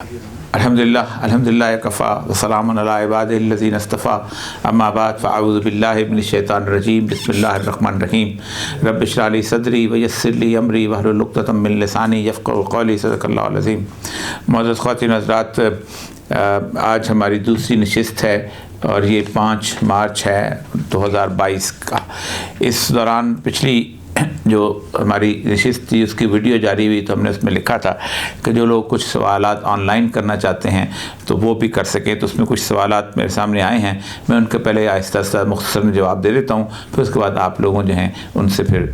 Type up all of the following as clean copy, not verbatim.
الحمدللہ کفا وسلام علی عبادہ الذین اصطفیٰ اما بعد فاعوذ باللہ من الشیطان الرجیم بسم اللہ الرحمن الرحیم رب اشرح لی صدری ویسر لی امری واحلل عقدۃ من لسانی یفقہوا قولی صدق اللہ العظیم۔ معزز خواتین و حضرات، آج ہماری دوسری نشست ہے اور یہ 5 مارچ ہے 2022 کا۔ اس دوران پچھلی جو ہماری نشست تھی اس کی ویڈیو جاری ہوئی تو ہم نے اس میں لکھا تھا کہ جو لوگ کچھ سوالات آن لائن کرنا چاہتے ہیں تو وہ بھی کر سکیں، تو اس میں کچھ سوالات میرے سامنے آئے ہیں، میں ان کے پہلے آہستہ آہستہ مختصر میں جواب دے دیتا ہوں، پھر اس کے بعد آپ لوگوں جو ہیں ان سے پھر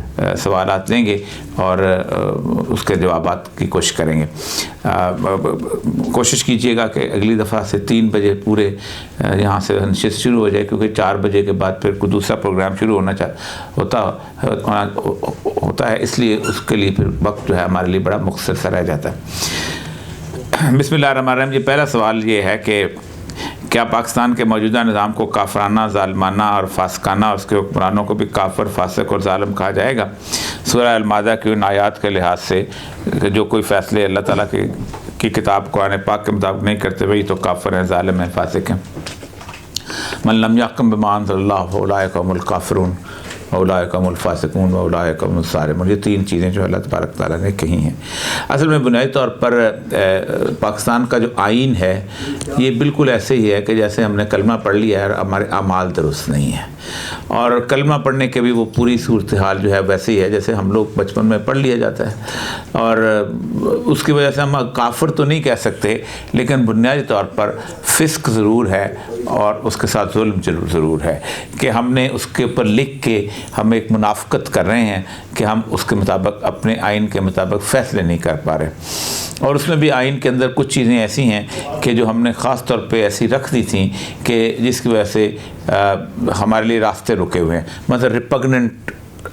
سوالات لیں گے اور اس کے جوابات کی کوشش کریں گے۔ کوشش کیجئے گا کہ اگلی دفعہ سے 3 بجے پورے یہاں سے نشست شروع ہو جائے، کیونکہ 4 بجے کے بعد پھر کوئی دوسرا پروگرام شروع ہوتا ہے، اس لیے اس کے لیے پھر وقت جو ہے ہمارے لیے بڑا مختصر سا رہ جاتا ہے۔ بسم اللہ الرحمن الرحیم۔ یہ پہلا سوال یہ ہے کہ کیا پاکستان کے موجودہ نظام کو کافرانہ، ظالمانہ اور فاسقانہ، اس کے حکمرانوں کو بھی کافر، فاسق اور ظالم کہا جائے گا؟ سورہ المائدہ کی ان آیات کے لحاظ سے کہ جو کوئی فیصلے اللہ تعالیٰ کی کتاب قرآن پاک کے مطابق نہیں کرتے وہی تو کافر ہیں، ظالم ہیں، فاسق ہیں۔ من لم یحکم بما انزل اللہ فاولئک هم الکافرون اولئک هم الفاسقون واولئک هم الظالمون۔ یہ 3 چیزیں جو اللہ تبارک تعالیٰ نے کہی ہیں۔ اصل میں بنیادی طور پر پاکستان کا جو آئین ہے یہ بالکل ایسے ہی ہے کہ جیسے ہم نے کلمہ پڑھ لیا ہے اور ہمارے اعمال درست نہیں ہیں، اور کلمہ پڑھنے کے بھی وہ پوری صورتحال جو ہے ویسے ہی ہے جیسے ہم لوگ بچپن میں پڑھ لیا جاتا ہے، اور اس کی وجہ سے ہم کافر تو نہیں کہہ سکتے، لیکن بنیادی طور پر فسق ضرور ہے اور اس کے ساتھ ظلم ضرور ہے کہ ہم نے اس کے اوپر لکھ کے ہم ایک منافقت کر رہے ہیں کہ ہم اس کے مطابق اپنے آئین کے مطابق فیصلے نہیں کر پا رہے، اور اس میں بھی آئین کے اندر کچھ چیزیں ایسی ہیں کہ جو ہم نے خاص طور پہ ایسی رکھ دی تھیں کہ جس کی وجہ سے ہمارے لیے راستے رکے ہوئے ہیں۔ مثلا repugnant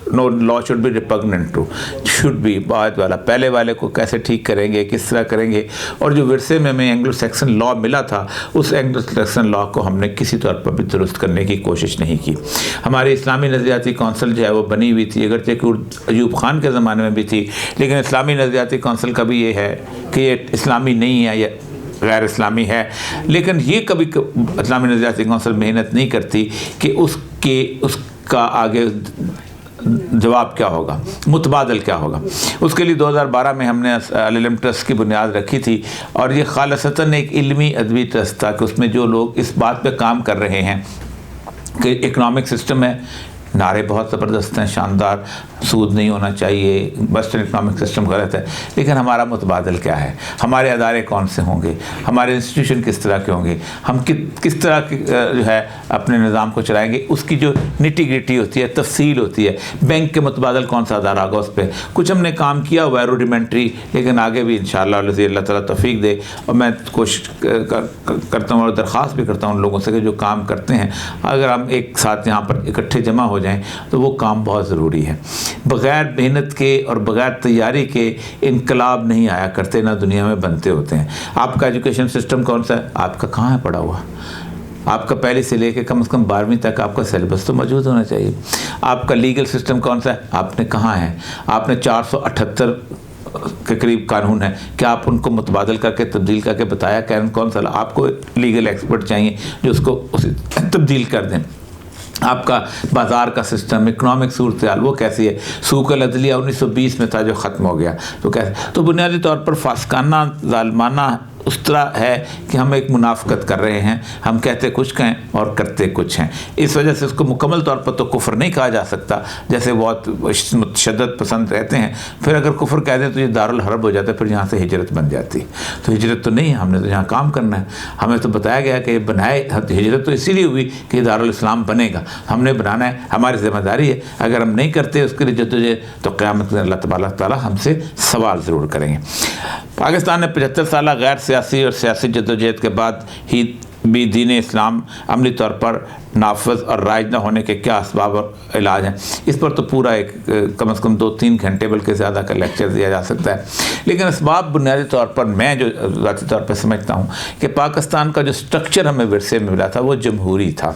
no law should be repugnant to, should be بعد والا، پہلے والے کو کیسے ٹھیک کریں گے، کس طرح کریں گے، اور جو ورثے میں ہمیں اینگلو سیکسن لا ملا تھا اس اینگلو سیکسن لا کو ہم نے کسی طور پر بھی درست کرنے کی کوشش نہیں کی۔ ہماری اسلامی نظریاتی کونسل جو ہے وہ بنی ہوئی تھی، اگرچہ کہ ایوب خان کے زمانے میں بھی تھی، لیکن اسلامی نظریاتی کونسل کا بھی یہ ہے کہ یہ اسلامی نہیں ہے، یہ غیر اسلامی ہے، لیکن یہ کبھی اسلامی نظریاتی کونسل محنت نہیں کرتی کہ اس کا آگے جواب کیا ہوگا، متبادل کیا ہوگا۔ اس کے لیے 2012 میں ہم نے العلم ٹرسٹ کی بنیاد رکھی تھی، اور یہ خالصتاً ایک علمی ادبی ٹرسٹ تھا کہ اس میں جو لوگ اس بات پہ کام کر رہے ہیں کہ اکنامک سسٹم ہے، نعرے بہت زبردست ہیں، شاندار، سود نہیں ہونا چاہیے، ویسٹرن اکنامک سسٹم غلط ہے، لیکن ہمارا متبادل کیا ہے، ہمارے ادارے کون سے ہوں گے، ہمارے انسٹیٹیوشن کس طرح کے ہوں گے، ہم کس طرح کی جو ہے اپنے نظام کو چلائیں گے، اس کی جو نٹی گریٹی ہوتی ہے، تفصیل ہوتی ہے، بینک کے متبادل کون سا ادارہ ہوگا، اس پہ کچھ ہم نے کام کیا ہوا ہے روڈیمنٹری، لیکن آگے بھی انشاءاللہ اللہ تعالیٰ توفیق دے، اور میں کوشش کرتا ہوں اور درخواست بھی کرتا ہوں ان لوگوں سے کہ جو کام کرتے ہیں اگر ہم ایک ساتھ یہاں پر اکٹھے جمع ہو جائیں تو وہ کام بہت ضروری ہے۔ بغیر محنت کے اور بغیر تیاری کے انقلاب نہیں آیا کرتے، نہ دنیا میں بنتے ہوتے ہیں۔ آپ کا ایجوکیشن سسٹم کون سا ہے؟ آپ کا کہاں ہے پڑا ہوا؟ آپ کا پہلے سے لے کے کم از کم 12ویں تک آپ کا سلیبس تو موجود ہونا چاہیے۔ آپ کا لیگل سسٹم کون سا ہے؟ آپ نے کہاں ہے؟ آپ نے 478 کے قریب قانون ہے، کیا آپ ان کو متبادل کر کے تبدیل کر کے بتایا کہ کون سا؟ آپ کو لیگل ایکسپرٹ چاہیے جو اس کو تبدیل کر دیں۔ آپ کا بازار کا سسٹم، اکنامک صورتحال وہ کیسی ہے؟ سوق العدلیہ 1920 میں تھا جو ختم ہو گیا، تو کیسے؟ تو بنیادی طور پر فاسقانہ، ظالمانہ اس طرح ہے کہ ہم ایک منافقت کر رہے ہیں، ہم کہتے کچھ ہیں اور کرتے کچھ ہیں۔ اس وجہ سے اس کو مکمل طور پر تو کفر نہیں کہا جا سکتا، جیسے بہت متشدد پسند رہتے ہیں، پھر اگر کفر کہہ دیں تو یہ دارالحرب ہو جاتا ہے، پھر یہاں سے ہجرت بن جاتی، تو ہجرت تو نہیں ہے، ہم نے تو یہاں کام کرنا ہے۔ ہمیں تو بتایا گیا کہ بنائے، ہجرت تو اسی لیے ہوئی کہ یہ دارالاسلام بنے گا، ہم نے بنانا ہے، ہماری ذمہ داری ہے، اگر ہم نہیں کرتے اس کے لیے جدوجہد تو قیامت میں اللہ تبارک تعالیٰ ہم سے سوال ضرور کریں گے۔ پاکستان نے 75 سالہ غیر سیاسی اور سیاسی جدوجہد کے بعد ہی بھی دین اسلام عملی طور پر نافذ اور رائج نہ ہونے کے کیا اسباب اور علاج ہیں؟ اس پر تو پورا ایک کم از کم 2-3 گھنٹے بلکہ زیادہ کا لیکچر دیا جا سکتا ہے، لیکن اسباب بنیادی طور پر میں جو ذاتی طور پہ سمجھتا ہوں کہ پاکستان کا جو سٹرکچر ہمیں ورثے میں ملا تھا وہ جمہوری تھا،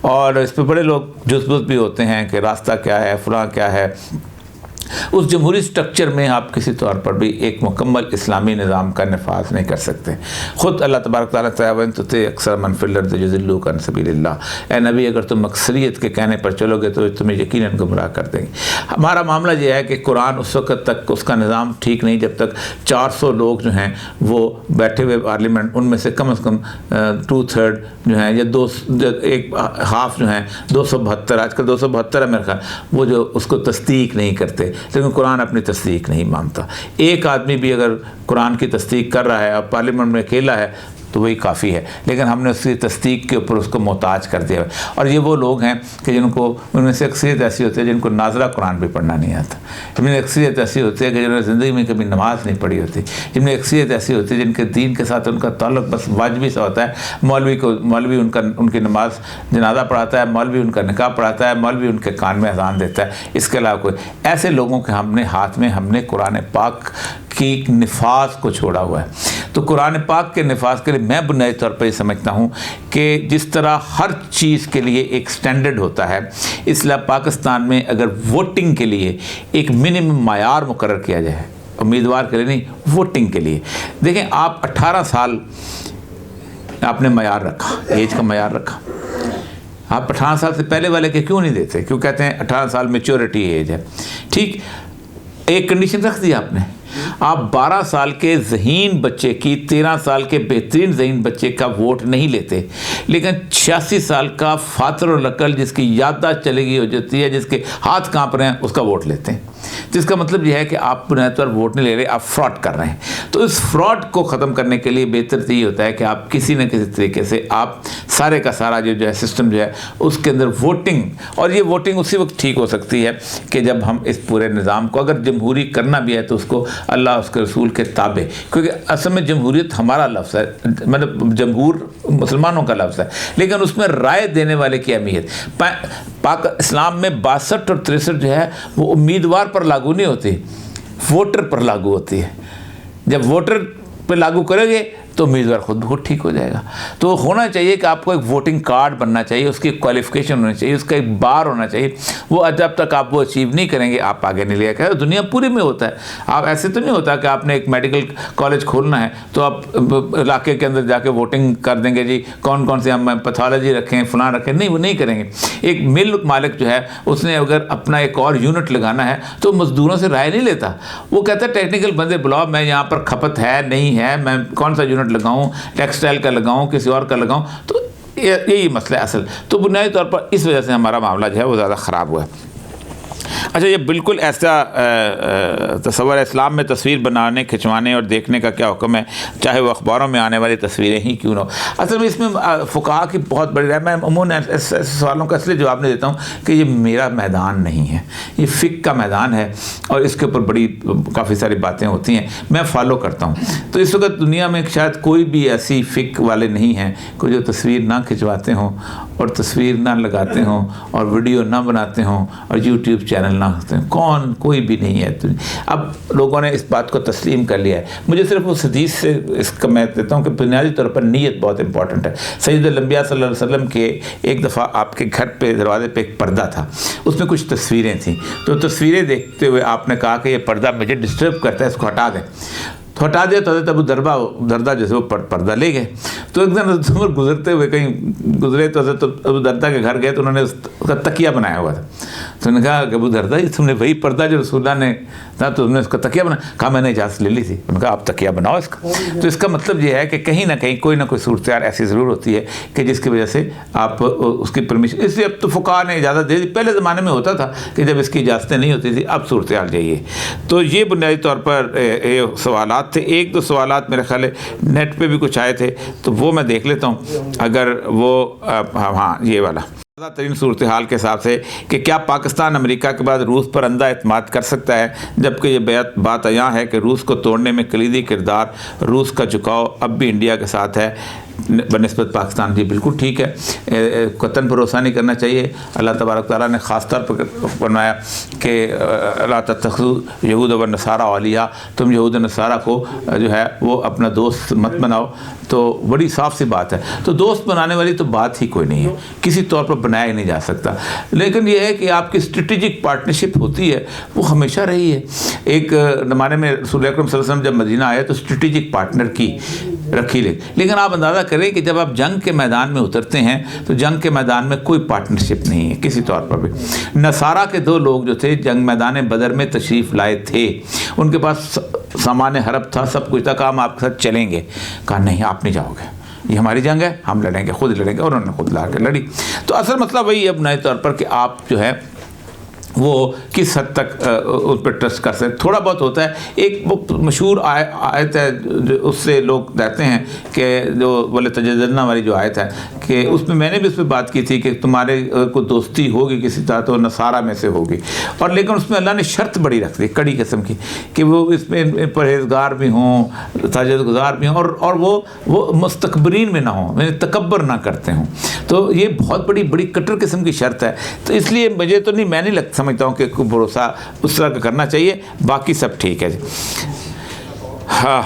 اور اس پہ بڑے لوگ جزبوز بھی ہوتے ہیں کہ راستہ کیا ہے، فلاں کیا ہے، اس جمہوری سٹرکچر میں آپ کسی طور پر بھی ایک مکمل اسلامی نظام کا نفاذ نہیں کر سکتے. خود اللہ تبارک تعالیٰ تعاون تو اکثر من فی الارض یضلوک عن سبیل اللہ، اے نبی اگر تم اکثریت کے کہنے پر چلو گے تو تمہیں یقیناً گمراہ کر دیں گے. ہمارا معاملہ یہ ہے کہ قرآن اس وقت تک اس کا نظام ٹھیک نہیں جب تک 400 لوگ جو ہیں وہ بیٹھے ہوئے پارلیمنٹ، ان میں سے کم از کم 2/3 جو ہیں یا ایک ہاف جو ہیں 272، آج کل 272 ہے میرے خیال، وہ جو اس کو تصدیق نہیں کرتے. لیکن قرآن اپنی تصدیق نہیں مانتا. ایک آدمی بھی اگر قرآن کی تصدیق کر رہا ہے اور پارلیمنٹ میں اکیلا ہے تو وہی کافی ہے، لیکن ہم نے اس کی تصدیق کے اوپر اس کو محتاج کر دیا ہے. اور یہ وہ لوگ ہیں کہ جن کو، ان میں سے اکثریت ایسی ہوتی ہے جن کو نازلہ قرآن بھی پڑھنا نہیں آتا، جن میں اکثریت ایسی ہوتی ہے کہ جنہوں نے زندگی میں کبھی نماز نہیں پڑھی ہوتی، جن میں اکثریت ایسی ہوتی ہے جن کے دین کے ساتھ ان کا تعلق بس واجبی سا ہوتا ہے. مولوی ان کی نماز جنازہ پڑھاتا ہے، مولوی ان کا نکاح پڑھاتا ہے، مولوی ان کے کان میں اذان دیتا ہے، اس کے علاوہ کوئی. ایسے لوگوں کے ہاتھ میں ہم نے قرآن پاک کی نفاذ کو چھوڑا ہوا ہے. تو قرآن پاک کے نفاذ کے لیے میں بنیادی طور پر یہ سمجھتا ہوں کہ جس طرح ہر چیز کے لیے ایک سٹینڈرڈ ہوتا ہے، اس لیے پاکستان میں اگر ووٹنگ کے لیے ایک منیمم معیار مقرر کیا جائے، امیدوار کے لیے نہیں، ووٹنگ کے لیے. دیکھیں آپ 18 سال آپ نے معیار رکھا، ایج کا معیار رکھا. آپ 18 سال سے پہلے والے کے کیوں نہیں دیتے؟ کیوں کہتے ہیں 18 سال میچورٹی ایج ہے؟ ٹھیک، ایک کنڈیشن رکھ دی آپ نے. آپ 12 سال کے ذہین بچے کی 13 سال کے بہترین ذہین بچے کا ووٹ نہیں لیتے، لیکن 86 سال کا فاتر العقل جس کی یادداشت چلے گئی ہو جاتی ہے، جس کے ہاتھ کانپ رہے ہیں، اس کا ووٹ لیتے ہیں. جس کا مطلب یہ ہے کہ آپ بنیادی طور پر ووٹ نہیں لے رہے، آپ فراڈ کر رہے ہیں. تو اس فراڈ کو ختم کرنے کے لیے بہتر تو یہ ہوتا ہے کہ آپ کسی نہ کسی طریقے سے آپ سارے کا سارا جو ہے سسٹم جو ہے اس کے اندر ووٹنگ، اور یہ ووٹنگ اسی وقت ٹھیک ہو سکتی ہے کہ جب ہم اس پورے نظام کو اگر جمہوری کرنا بھی ہے تو اس کو اللہ اس کے رسول کے تابع، کیونکہ اصل میں جمہوریت ہمارا لفظ ہے، مطلب جمہور مسلمانوں کا لفظ ہے، لیکن اس میں رائے دینے والے کی اہمیت. پاک اسلام میں 62 اور 63 جو ہے وہ امیدوار پر لاگو نہیں ہوتی، ووٹر پر لاگو ہوتی ہے. جب ووٹر پہ لاگو کرے گے تو امیدوار خود بہت ٹھیک ہو جائے گا. تو ہونا چاہیے کہ آپ کو ایک ووٹنگ کارڈ بننا چاہیے، اس کی کوالیفیکیشن ہونی چاہیے، اس کا ایک بار ہونا چاہیے. وہ جب تک آپ وہ اچیو نہیں کریں گے آپ آگے نہیں لے گا. دنیا پوری میں ہوتا ہے. آپ ایسے تو نہیں ہوتا کہ آپ نے ایک میڈیکل کالج کھولنا ہے تو آپ علاقے کے اندر جا کے ووٹنگ کر دیں گے جی کون کون سے ہم پیتھولوجی رکھیں فلاں رکھیں. نہیں، وہ نہیں کریں گے. ایک مل مالک جو ہے اس نے اگر اپنا ایک اور یونٹ لگانا ہے تو مزدوروں سے رائے نہیں لیتا. وہ کہتا ہے ٹیکنیکل بندے بلاؤ، میں یہاں پر کھپت ہے نہیں ہے، میں کون سا یونٹ لگاؤں، ٹیکسٹائل کا لگاؤں، کسی اور کا لگاؤں. تو یہی مسئلہ ہے اصل. تو بنیادی طور پر اس وجہ سے ہمارا معاملہ جو ہے وہ زیادہ خراب ہوا ہے. اچھا، یہ بالکل ایسا تصور اسلام میں تصویر بنانے، کھنچوانے اور دیکھنے کا کیا حکم ہے، چاہے وہ اخباروں میں آنے والی تصویریں ہی کیوں نہ ہو؟ اصل میں اس میں فقہا کی بہت بڑی رائے. میں عموماً ایسے سوالوں کا اس لیے جواب نہیں دیتا ہوں کہ یہ میرا میدان نہیں ہے، یہ فقہ کا میدان ہے اور اس کے اوپر بڑی کافی ساری باتیں ہوتی ہیں، میں فالو کرتا ہوں. تو اس وقت دنیا میں شاید کوئی بھی ایسی فقہ والے نہیں ہیں کہ جو تصویر نہ کھنچواتے ہوں اور تصویر نہ لگاتے ہوں اور ویڈیو نہ بناتے ہوں اور یوٹیوب چینل نہ ہوتے ہیں. کوئی بھی نہیں ہے. اب لوگوں نے اس بات کو تسلیم کر لیا ہے. مجھے صرف اس حدیث سے اس کا میں دیتا ہوں کہ بنیادی طور پر نیت بہت امپورٹنٹ ہے. سید الانبیاء صلی اللہ علیہ وسلم کے ایک دفعہ آپ کے گھر پہ دروازے پہ ایک پردہ تھا، اس میں کچھ تصویریں تھیں. تو تصویریں دیکھتے ہوئے آپ نے کہا کہ یہ پردہ مجھے ڈسٹرب کرتا ہے، اس کو ہٹا دیں. تو ہٹا دیا تو حضرت ابو دردہ جیسے وہ پردہ لے گئے. تو ایک دن حضرت عمر گزرتے ہوئے کہیں گزرے تو حضرت ابو دردہ کے گھر گئے تو انہوں نے اس کا تکیہ بنایا ہوا تھا. تو انہوں نے کہا کہ ابو دردہ یہ تم نے وہی پردہ جو رسول اللہ نے تھا تو تم نے اس کا تکیہ بنایا؟ کہا میں نے اجازت لے لی تھی. انہوں نے کہا آپ تکیہ بناؤ اس کا. تو اس کا مطلب یہ ہے کہ کہیں نہ کہیں کوئی نہ کوئی صورتحال ایسی ضرور ہوتی ہے کہ جس کی وجہ سے آپ اس کی پرمیشن، اس لیے اب تو فقہا نے اجازت دے دی. پہلے زمانے میں ہوتا تھا کہ جب اس کی اجازتیں نہیں ہوتی تھی، اب صورتحال جائیے. تو یہ بنیادی طور پر یہ سوالات تھے. ایک دو سوالات میرے خیال ہے نیٹ پہ بھی کچھ آئے تھے تو وہ میں دیکھ لیتا ہوں اگر وہ ہاں یہ والا زیادہ ترین صورتحال کے حساب سے کہ کیا پاکستان امریکہ کے بعد روس پر اندھا اعتماد کر سکتا ہے، جبکہ یہ بات عیاں ہے کہ روس کو توڑنے میں کلیدی کردار روس کا جھکاؤ اب بھی انڈیا کے ساتھ ہے بنسبت پاکستان. جی بالکل ٹھیک ہے، قطعاً بھروسہ نہیں کرنا چاہیے. اللہ تبارک تعالیٰ نے خاص طور پر فرمایا کہ لا تتخذوا یہود و نصارى اولیاء، تم یہود و نصارہ کو جو ہے وہ اپنا دوست مت بناؤ. تو بڑی صاف سی بات ہے. تو دوست بنانے والی تو بات ہی کوئی نہیں ہے. کسی طور پر بنایا ہی نہیں جا سکتا. لیکن یہ ہے کہ آپ کی اسٹریٹجک پارٹنرشپ ہوتی ہے وہ ہمیشہ رہی ہے. ایک زمانے میں رسول اکرم صلی اللہ علیہ وسلم جب مدینہ آئے تو اسٹریٹجک پارٹنر کی رکھی لے. لیکن آپ اندازہ کریں کہ جب آپ جنگ کے میدان میں اترتے ہیں تو جنگ کے میدان میں کوئی پارٹنرشپ نہیں ہے کسی طور پر بھی. نصارہ کے 2 لوگ جو تھے جنگ میدان بدر میں تشریف لائے تھے, ان کے پاس سامان حرب تھا, سب کچھ تھا. کہا ہم آپ کے ساتھ چلیں گے. کہا نہیں آپ نہیں جاؤ گے, یہ ہماری جنگ ہے, ہم لڑیں گے, خود لڑیں گے. اور انہوں نے خود لا کے لڑی. تو اصل مسئلہ وہی ہے نئے طور پر کہ آپ جو ہے وہ کس حد تک اس پہ ٹرسٹ کر سکتے. تھوڑا بہت ہوتا ہے. ایک وہ مشہور آیت ہے اس سے لوگ کہتے ہیں کہ جو بولے تجددنا والی جو آیت ہے کہ اس میں نے بھی اس پہ بات کی تھی کہ تمہارے کو دوستی ہوگی کسی طرح تو نصارہ میں سے ہوگی. اور لیکن اس میں اللہ نے شرط بڑی رکھ دی کڑی قسم کی کہ وہ اس میں پرہیزگار بھی ہوں, تجدد گزار بھی ہوں, اور وہ مستکبرین میں نہ ہوں, یعنی تکبر نہ کرتے ہوں. تو یہ بہت بڑی کٹر قسم کی شرط ہے. تو اس لیے مجھے تو نہیں, میں نہیں سمجھتا ہوں کہ بھروسہ اس طرح کا کرنا چاہیے. باقی سب ٹھیک ہے جی.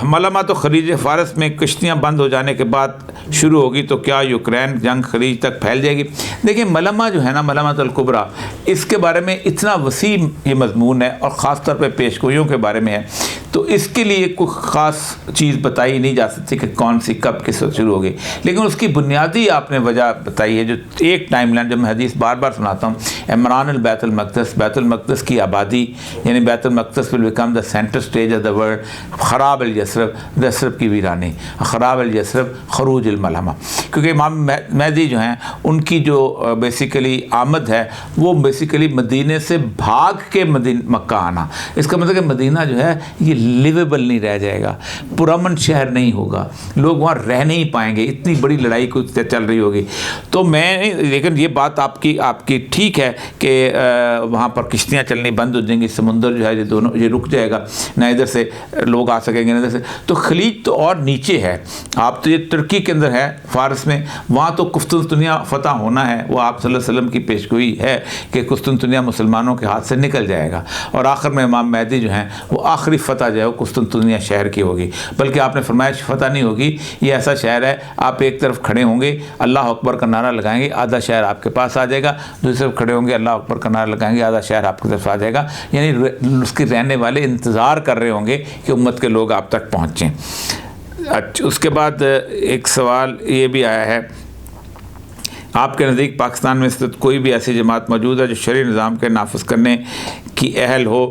ملما تو خلیج فارس میں کشتیاں بند ہو جانے کے بعد شروع ہوگی تو کیا یوکرین جنگ خلیج تک پھیل جائے گی؟ دیکھیں ملما جو ہے نا, ملمۃ الکبریٰ, اس کے بارے میں اتنا وسیع یہ مضمون ہے اور خاص طور پہ پیشگوئیوں کے بارے میں ہے. تو اس کے لیے کوئی خاص چیز بتائی نہیں جا سکتی کہ کون سی کب کس وقت شروع ہوگی. لیکن اس کی بنیادی آپ نے وجہ بتائی ہے, جو ایک ٹائم لائن جو میں حدیث بار بار سناتا ہوں, عمران البیت المقدس, بیت المقدس کی آبادی, یعنی بیت المقدس will become the center stage of the world. خراب الیثرب, یثرب کی ویرانی, خراب الیثرب, خروج الملحمہ. کیونکہ امام مہدی جو ہیں ان کی جو بیسیکلی آمد ہے وہ بیسیکلی مدینے سے بھاگ کے مکہ آنا. اس کا مطلب کہ مدینہ جو ہے یہ لیویبل نہیں رہ جائے گا, پرامن شہر نہیں ہوگا, لوگ وہاں رہ نہیں پائیں گے, اتنی بڑی لڑائی کو چل رہی ہوگی. تو میں لیکن یہ بات آپ کی ٹھیک ہے کہ وہاں پر کشتیاں چلنی بند ہو جائیں گی, سمندر جو ہے یہ رک جائے گا, نہ ادھر سے لوگ آ سکیں گے نہ ادھر سے. تو خلیج تو اور نیچے ہے, آپ تو یہ ترکی کے اندر ہے فارس میں, وہاں تو قسطنطنیہ فتح ہونا ہے. وہ آپ صلی اللہ علیہ وسلم کی پیشگوئی ہے کہ قسطنطنیہ مسلمانوں کے ہاتھ سے نکل جائے گا, اور آخر میں امام مہدی جو ہیں وہ آخری فتح جو ہے وہ قسطنطنیہ شہر کی ہوگی. بلکہ آپ نے فرمایا فتح نہیں ہوگی, یہ ایسا شہر ہے آپ ایک طرف کھڑے ہوں گے اللہ اکبر کا نعرہ لگائیں گے, آدھا شہر آپ کے پاس آ جائے گا, دوسری طرف کھڑے ہوں گے اللہ اکبر کا نعرہ لگائیں گے, آدھا شہر آپ کی طرف آ جائے گا. یعنی اس کے رہنے والے انتظار کر رہے ہوں گے کہ امت کے لوگ آپ تک پہنچیں. اس کے بعد ایک سوال یہ بھی آیا ہے, آپ کے نزدیک پاکستان میں کوئی بھی ایسی جماعت موجود ہے جو شرعی نظام کے نافذ کرنے کی اہل ہو؟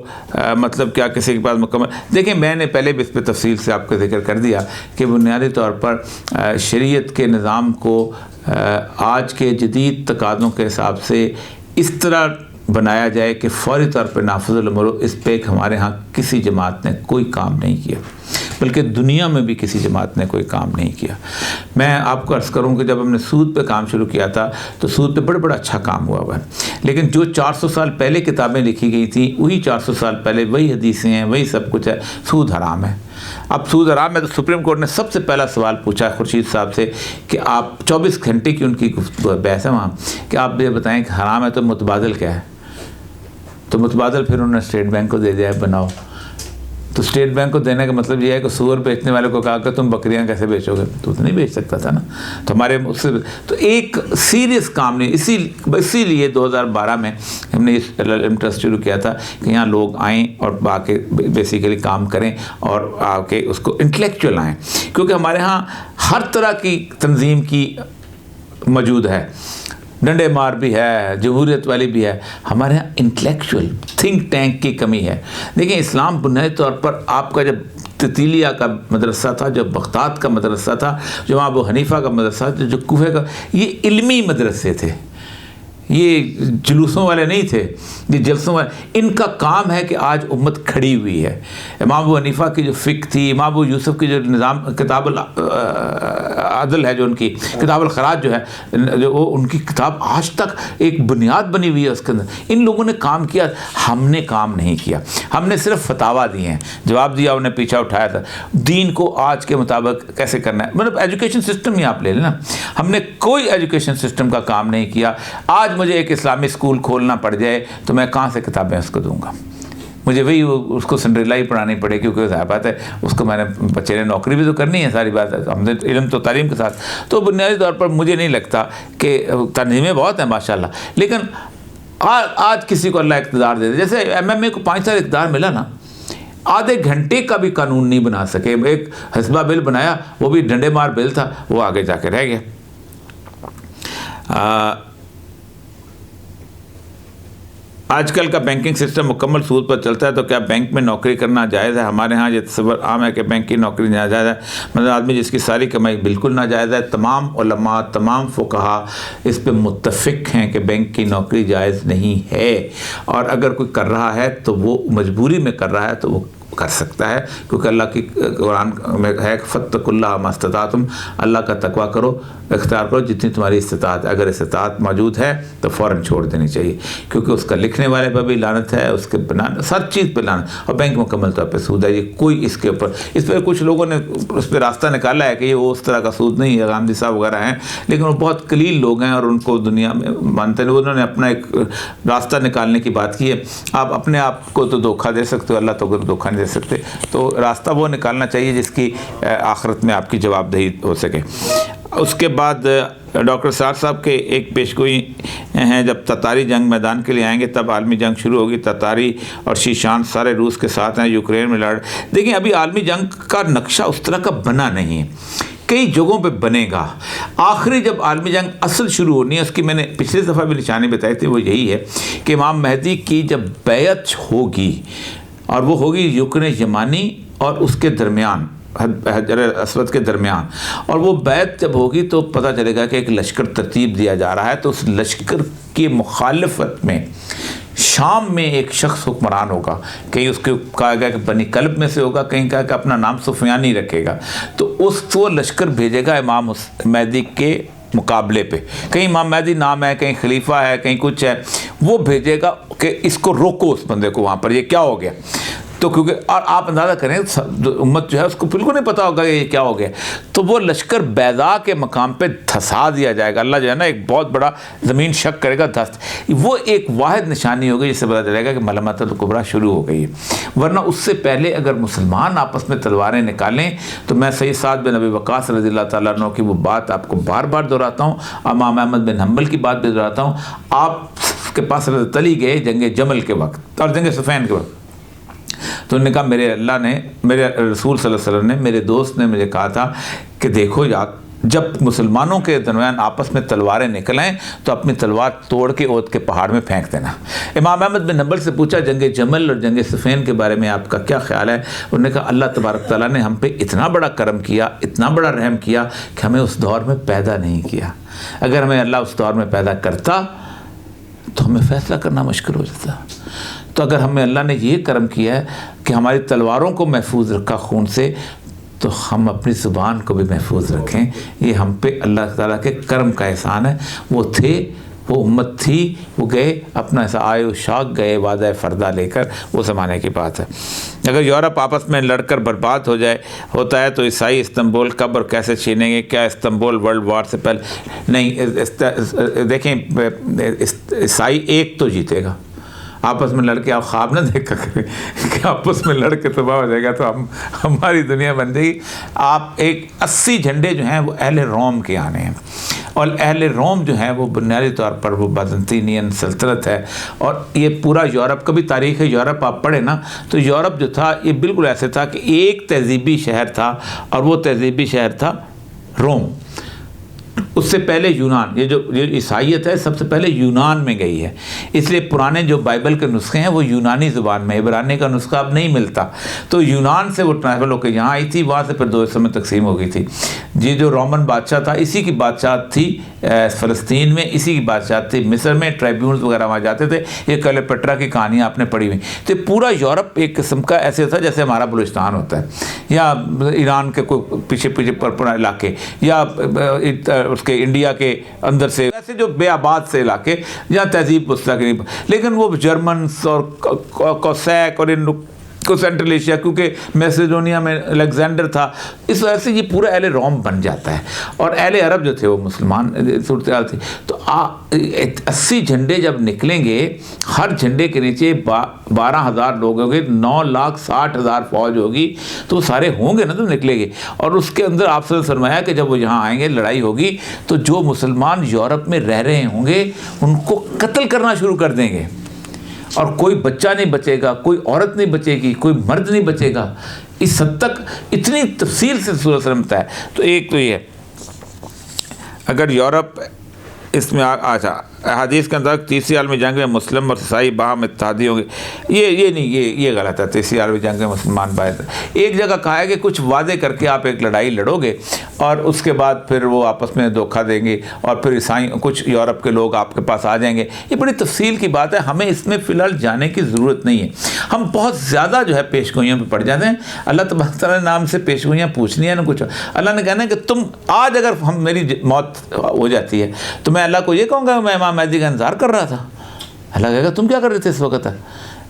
مطلب کیا کسی کے پاس مکمل؟ دیکھیں میں نے پہلے بھی اس پہ تفصیل سے آپ کو ذکر کر دیا کہ بنیادی طور پر شریعت کے نظام کو آج کے جدید تقاضوں کے حساب سے اس طرح بنایا جائے کہ فوری طور پہ نافذ الامر ہو. اس پہ ہمارے ہاں کسی جماعت نے کوئی کام نہیں کیا, بلکہ دنیا میں بھی کسی جماعت نے کوئی کام نہیں کیا. میں آپ کو عرض کروں کہ جب ہم نے سود پہ کام شروع کیا تھا تو سود پہ بڑا اچھا کام ہوا ہے, لیکن جو 400 سال پہلے کتابیں لکھی گئی تھیں وہی 400 سال پہلے وہی حدیثیں ہیں, وہی سب کچھ ہے. سود حرام ہے. اب سود حرام ہے تو سپریم کورٹ نے سب سے پہلا سوال پوچھا خورشید صاحب سے کہ آپ 24 گھنٹے کی ان کی بحث ہے وہاں کہ آپ یہ بتائیں کہ حرام ہے تو متبادل کیا ہے؟ تو متبادل پھر انہوں نے اسٹیٹ بینک کو دے دیا ہے بناؤ. تو اسٹیٹ بینک کو دینے کا مطلب یہ ہے کہ سور بیچنے والے کو کہا کہ تم بکریاں کیسے بیچو گے, تو نہیں بیچ سکتا تھا نا. تو ہمارے اس سے تو ایک سیریس کام نہیں, اسی لیے 2012 میں ہم نے اس ٹرسٹ شروع کیا تھا کہ یہاں لوگ آئیں اور آ کے بیسیکلی کام کریں اور آ کے اس کو انٹلیکچوئل آئیں, کیونکہ ہمارے ہاں ہر طرح کی تنظیم کی موجود ہے, ڈنڈے مار بھی ہے, جمہوریت والی بھی ہے. ہمارے یہاں انٹلیکچوئل تھنک ٹینک کی کمی ہے. دیکھیں اسلام بنیادی طور پر آپ کا جب تتیلیہ کا مدرسہ تھا, جو بغداد کا مدرسہ تھا, جو ابو حنیفہ کا مدرسہ تھا, جو کوفہ کا, یہ علمی مدرسے تھے, یہ جلوسوں والے نہیں تھے, یہ جلسوں والے. ان کا کام ہے کہ آج امت کھڑی ہوئی ہے. امام ابو حنیفہ کی جو فقہ تھی, امام ابو یوسف کی جو نظام کتاب العدل ہے, جو ان کی کتاب الخراج جو ہے, جو وہ ان کی کتاب آج تک ایک بنیاد بنی ہوئی ہے اس کے اندر. ان لوگوں نے کام کیا, ہم نے کام نہیں کیا. ہم نے صرف فتاویٰ دیے ہیں, جواب دیا, انہیں پیچھا اٹھایا تھا. دین کو آج کے مطابق کیسے کرنا ہے, مطلب ایجوکیشن سسٹم ہی آپ لے لینا, ہم نے کوئی ایجوکیشن سسٹم کا کام نہیں کیا. آج مجھے ایک اسلامی اسکول کھولنا پڑ جائے تو میں کہاں سے کتابیں اس کو دوں گا؟ مجھے وہی اس کو سنڈریلا ہی پڑھانی پڑے، کیونکہ ظاہر بات ہے اس کو میں نے بچے نے نوکری بھی تو کرنی ہے، ساری بات ہے، ہم نے علم تو تعلیم کے ساتھ. تو بنیادی طور پر مجھے نہیں لگتا کہ تنظیمیں بہت ہیں ماشاءاللہ، لیکن آج کسی کو اللہ اقتدار دے دے. جیسے MMA کو 5 سال اقتدار ملا نا، آدھے گھنٹے کا بھی قانون نہیں بنا سکے. ایک حسبہ بل بنایا، وہ بھی ڈنڈے مار بل تھا، وہ آگے جا کے رہ گیا. آج کل کا بینکنگ سسٹم مکمل سود پر چلتا ہے، تو کیا بینک میں نوکری کرنا جائز ہے؟ ہمارے ہاں یہ تصور عام ہے کہ بینک کی نوکری ناجائز ہے، مطلب آدمی جس کی ساری کمائی بالکل ناجائز ہے. تمام علماء، تمام فقہا اس پہ متفق ہیں کہ بینک کی نوکری جائز نہیں ہے، اور اگر کوئی کر رہا ہے تو وہ مجبوری میں کر رہا ہے تو وہ کر سکتا ہے، کیونکہ اللہ کی قرآن میں ہے فَاتَّقُوا اللَّهَ مَا اسْتَطَعْتُمْ، اللہ کا تقویٰ کرو، اختیار کرو جتنی تمہاری استطاعت ہے. اگر استطاعت موجود ہے تو فوراً چھوڑ دینی چاہیے، کیونکہ اس کا لکھنے والے پہ بھی لعنت ہے، اس کے ہر چیز پہ لعنت. اور بینک مکمل طور پہ سود ہے. یہ کوئی اس کے اوپر، اس پہ کچھ لوگوں نے اس پہ راستہ نکالا ہے کہ یہ وہ اس طرح کا سود نہیں ہے، غامدی صاحب وغیرہ ہیں، لیکن وہ بہت قلیل لوگ ہیں اور ان کو دنیا میں مانتے ہیں. انہوں نے اپنا ایک راستہ نکالنے کی بات کی ہے. آپ اپنے آپ کو تو دھوکہ دے سکتے ہو، اللہ تو دھوکہ نہیں دے سکتے. تو راستہ وہ نکالنا چاہیے جس کی آخرت میں آپ کی جواب دہی ہو سکے. اس کے بعد ڈاکٹر سعد صاحب کے ایک پیشگوئی ہیں، جب تتاری جنگ میدان کے لیے آئیں گے تب عالمی جنگ شروع ہوگی. تتاری اور شیشان سارے روس کے ساتھ ہیں، یوکرین میں لڑ. دیکھیں ابھی عالمی جنگ کا نقشہ اس طرح کا بنا نہیں ہے، کئی جگہوں پہ بنے گا. آخری جب عالمی جنگ اصل شروع ہونی ہے، اس کی میں نے پچھلے دفعہ بھی نشانی بتائی تھی، وہ یہی ہے کہ امام مہدی کی جب بیعت ہوگی، اور وہ ہوگی رکن یمانی اور اس کے درمیان، حجر اسود کے درمیان، اور وہ بیعت جب ہوگی تو پتہ چلے گا کہ ایک لشکر ترتیب دیا جا رہا ہے. تو اس لشکر کی مخالفت میں شام میں ایک شخص حکمران ہوگا، کہیں اس کے کہا گیا کہ بنی کلب میں سے ہوگا، کہیں کہا کہ اپنا نام سفیانی رکھے گا. تو وہ لشکر بھیجے گا امام مہدی کے مقابلے پہ. کہیں امام مہدی نام ہے، کہیں خلیفہ ہے، کہیں کچھ ہے، وہ بھیجے گا کہ اس کو روکو، اس بندے کو وہاں پر، یہ کیا ہو گیا. تو کیونکہ اور آپ اندازہ کریں امت جو ہے اس کو بالکل نہیں پتا ہوگا کہ یہ کیا ہو گیا. تو وہ لشکر بیضا کے مقام پہ دھسا دیا جائے گا. اللہ جو ہے نا ایک بہت بڑا زمین شک کرے گا، دھس. وہ ایک واحد نشانی ہوگی جس سے پتا چلے گا کہ ملامت الکبریٰ شروع ہو گئی ہے. ورنہ اس سے پہلے اگر مسلمان آپس میں تلواریں نکالیں تو میں سید سعد بن ابی وقاص رضی اللہ تعالیٰ عنہ کی وہ بات آپ کو بار بار دہراتا ہوں، امام احمد بن حنبل کی بات بھی دہراتا ہوں. آپ کے پاس حضرت علی گئے جنگ جمل کے وقت اور جنگ صفین کے وقت، تو انہوں نے کہا میرے رسول صلی اللہ علیہ وسلم نے، میرے دوست نے مجھے کہا تھا کہ دیکھو جب مسلمانوں کے درمیان آپس میں تلواریں نکلیں تو اپنی تلوار توڑ کے اود کے پہاڑ میں پھینک دینا. امام احمد بن حنبل سے پوچھا جنگ جمل اور جنگ صفین کے بارے میں آپ کا کیا خیال ہے؟ انہوں نے کہا اللہ تبارک تعالیٰ نے ہم پہ اتنا بڑا کرم کیا، اتنا بڑا رحم کیا کہ ہمیں اس دور میں پیدا نہیں کیا. اگر ہمیں اللہ اس دور میں پیدا کرتا تو ہمیں فیصلہ کرنا مشکل ہو جاتا. تو اگر ہمیں اللہ نے یہ کرم کیا ہے کہ ہماری تلواروں کو محفوظ رکھا خون سے، تو ہم اپنی زبان کو بھی محفوظ رکھیں. یہ ہم پہ اللہ تعالیٰ کے کرم کا احسان ہے. وہ تھے، وہ امت تھی، وہ گئے اپنا ایسا آئے و شاک گئے وعدہ فردہ لے کر، وہ زمانے کی بات ہے. اگر یورپ آپس میں لڑ کر برباد ہوتا ہے تو عیسائی استنبول کب اور کیسے چھینیں گے؟ کیا استنبول ورلڈ وار سے پہلے نہیں؟ دیکھیں عیسائی ایک تو جیتے گا. آپس میں لڑ کے آپ خواب نہ دیکھا کریں کہ آپس میں لڑ کے تباہ ہو جائے گا تو ہماری دنیا بن جائے گی. آپ ایک 80 جھنڈے جو ہیں وہ اہل روم کے آنے ہیں، اور اہل روم جو ہیں وہ بنیادی طور پر وہ بازنطینین سلطنت ہے. اور یہ پورا یورپ کا بھی تاریخ ہے، یورپ آپ پڑھیں نا تو یورپ جو تھا یہ بالکل ایسے تھا کہ ایک تہذیبی شہر تھا، اور وہ تہذیبی شہر تھا روم. اس سے پہلے یونان، یہ جو عیسائیت ہے سب سے پہلے یونان میں گئی ہے. اس لیے پرانے جو بائبل کے نسخے ہیں وہ یونانی زبان میں، عبرانی کا نسخہ اب نہیں ملتا. تو یونان سے وہ ٹرانسفر ہو کے یہاں آئی تھی، وہاں سے پھر 2 حصوں میں تقسیم ہو گئی تھی. یہ جو رومن بادشاہ تھا اسی کی بادشاہت تھی فلسطین میں، اسی کی بادشاہت تھی مصر میں، ٹرائبیونز وغیرہ وہاں جاتے تھے. یہ کلیوپیٹرا کی کہانیاں آپ نے پڑھی ہوئی. تو پورا یورپ ایک قسم کا ایسے تھا جیسے ہمارا بلوچستان ہوتا ہے، یا ایران کے کوئی پیچھے پورا علاقے، یا اس کے انڈیا کے اندر سے ایسے جو بے آباد سے علاقے جہاں تہذیب مستقل. لیکن وہ جرمنس اور کوسیک اور ان کو سینٹرل ایشیا، کیونکہ میسیڈونیا میں الیگزینڈر تھا، اس وجہ سے یہ پورا اہل روم بن جاتا ہے، اور اہل عرب جو تھے وہ مسلمان صورتحال تھی۔ تو 80 جھنڈے جب نکلیں گے، ہر جھنڈے کے نیچے 12,000 لوگ ہوں گے، 9,60,000 فوج ہوگی، تو وہ سارے ہوں گے نا تو نکلے گے۔ اور اس کے اندر آپ سے فرمایا کہ جب وہ یہاں آئیں گے، لڑائی ہوگی، تو جو مسلمان یورپ میں رہ رہے ہوں گے ان کو قتل کرنا شروع کر دیں گے، اور کوئی بچہ نہیں بچے گا، کوئی عورت نہیں بچے گی، کوئی مرد نہیں بچے گا۔ اس حد تک اتنی تفصیل سے رسول اللہ صلی اللہ علیہ وسلم بتایا۔ تو ایک تو یہ ہے، اگر یورپ اس میں اچھا حدیث کے اندر تیسری عالمی جنگ میں مسلم اور عیسائی باہم اتحادی ہوں گے، یہ نہیں، یہ غلط ہے۔ تیسری عالمی جنگ میں مسلمان باہم، ایک جگہ کہا ہے کہ کچھ وعدے کر کے آپ ایک لڑائی لڑو گے اور اس کے بعد پھر وہ آپس میں دھوکہ دیں گے، اور پھر عیسائی کچھ یورپ کے لوگ آپ کے پاس آ جائیں گے۔ یہ بڑی تفصیل کی بات ہے، ہمیں اس میں فی الحال جانے کی ضرورت نہیں ہے۔ ہم بہت زیادہ جو ہے پیش گوئیوں پہ پڑ جاتے ہیں۔ اللہ تبارک تعالیٰ نے نام سے پیش گوئیاں پوچھنی ہے نا کچھ، اللہ نے کہنا ہے کہ تم آج اگر میری موت ہو جاتی ہے تو میں اللہ کو یہ کہوں گا میں امام مہدی کا انتظار کر رہا تھا۔ اللہ کہے گا تم کیا کر رہے تھے اس وقت،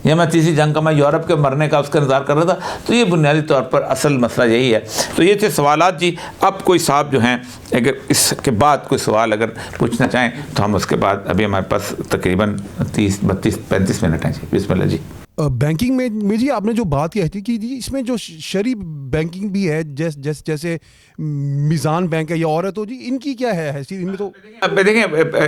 یا میں تیسری جنگ کا، میں یورپ کے مرنے کا اس کا انتظار کر رہا تھا۔ تو یہ بنیادی طور پر اصل مسئلہ یہی ہے۔ تو یہ تھے سوالات جی۔ اب کوئی صاحب جو ہیں اگر اس کے بعد کوئی سوال اگر پوچھنا چاہیں تو ہم اس کے بعد، ابھی ہمارے پاس تقریباً 30 32 35 منٹ ہیں جی۔ بسم اللہ جی۔ بینکنگ میں جی آپ نے جو بات کہی تھی کہ جی اس میں جو شرعی بینکنگ بھی ہے، جیسے میزان بینک ہے یا اور ہے، تو جی ان کی کیا ہے حیثیت ان میں؟ تو دیکھیں،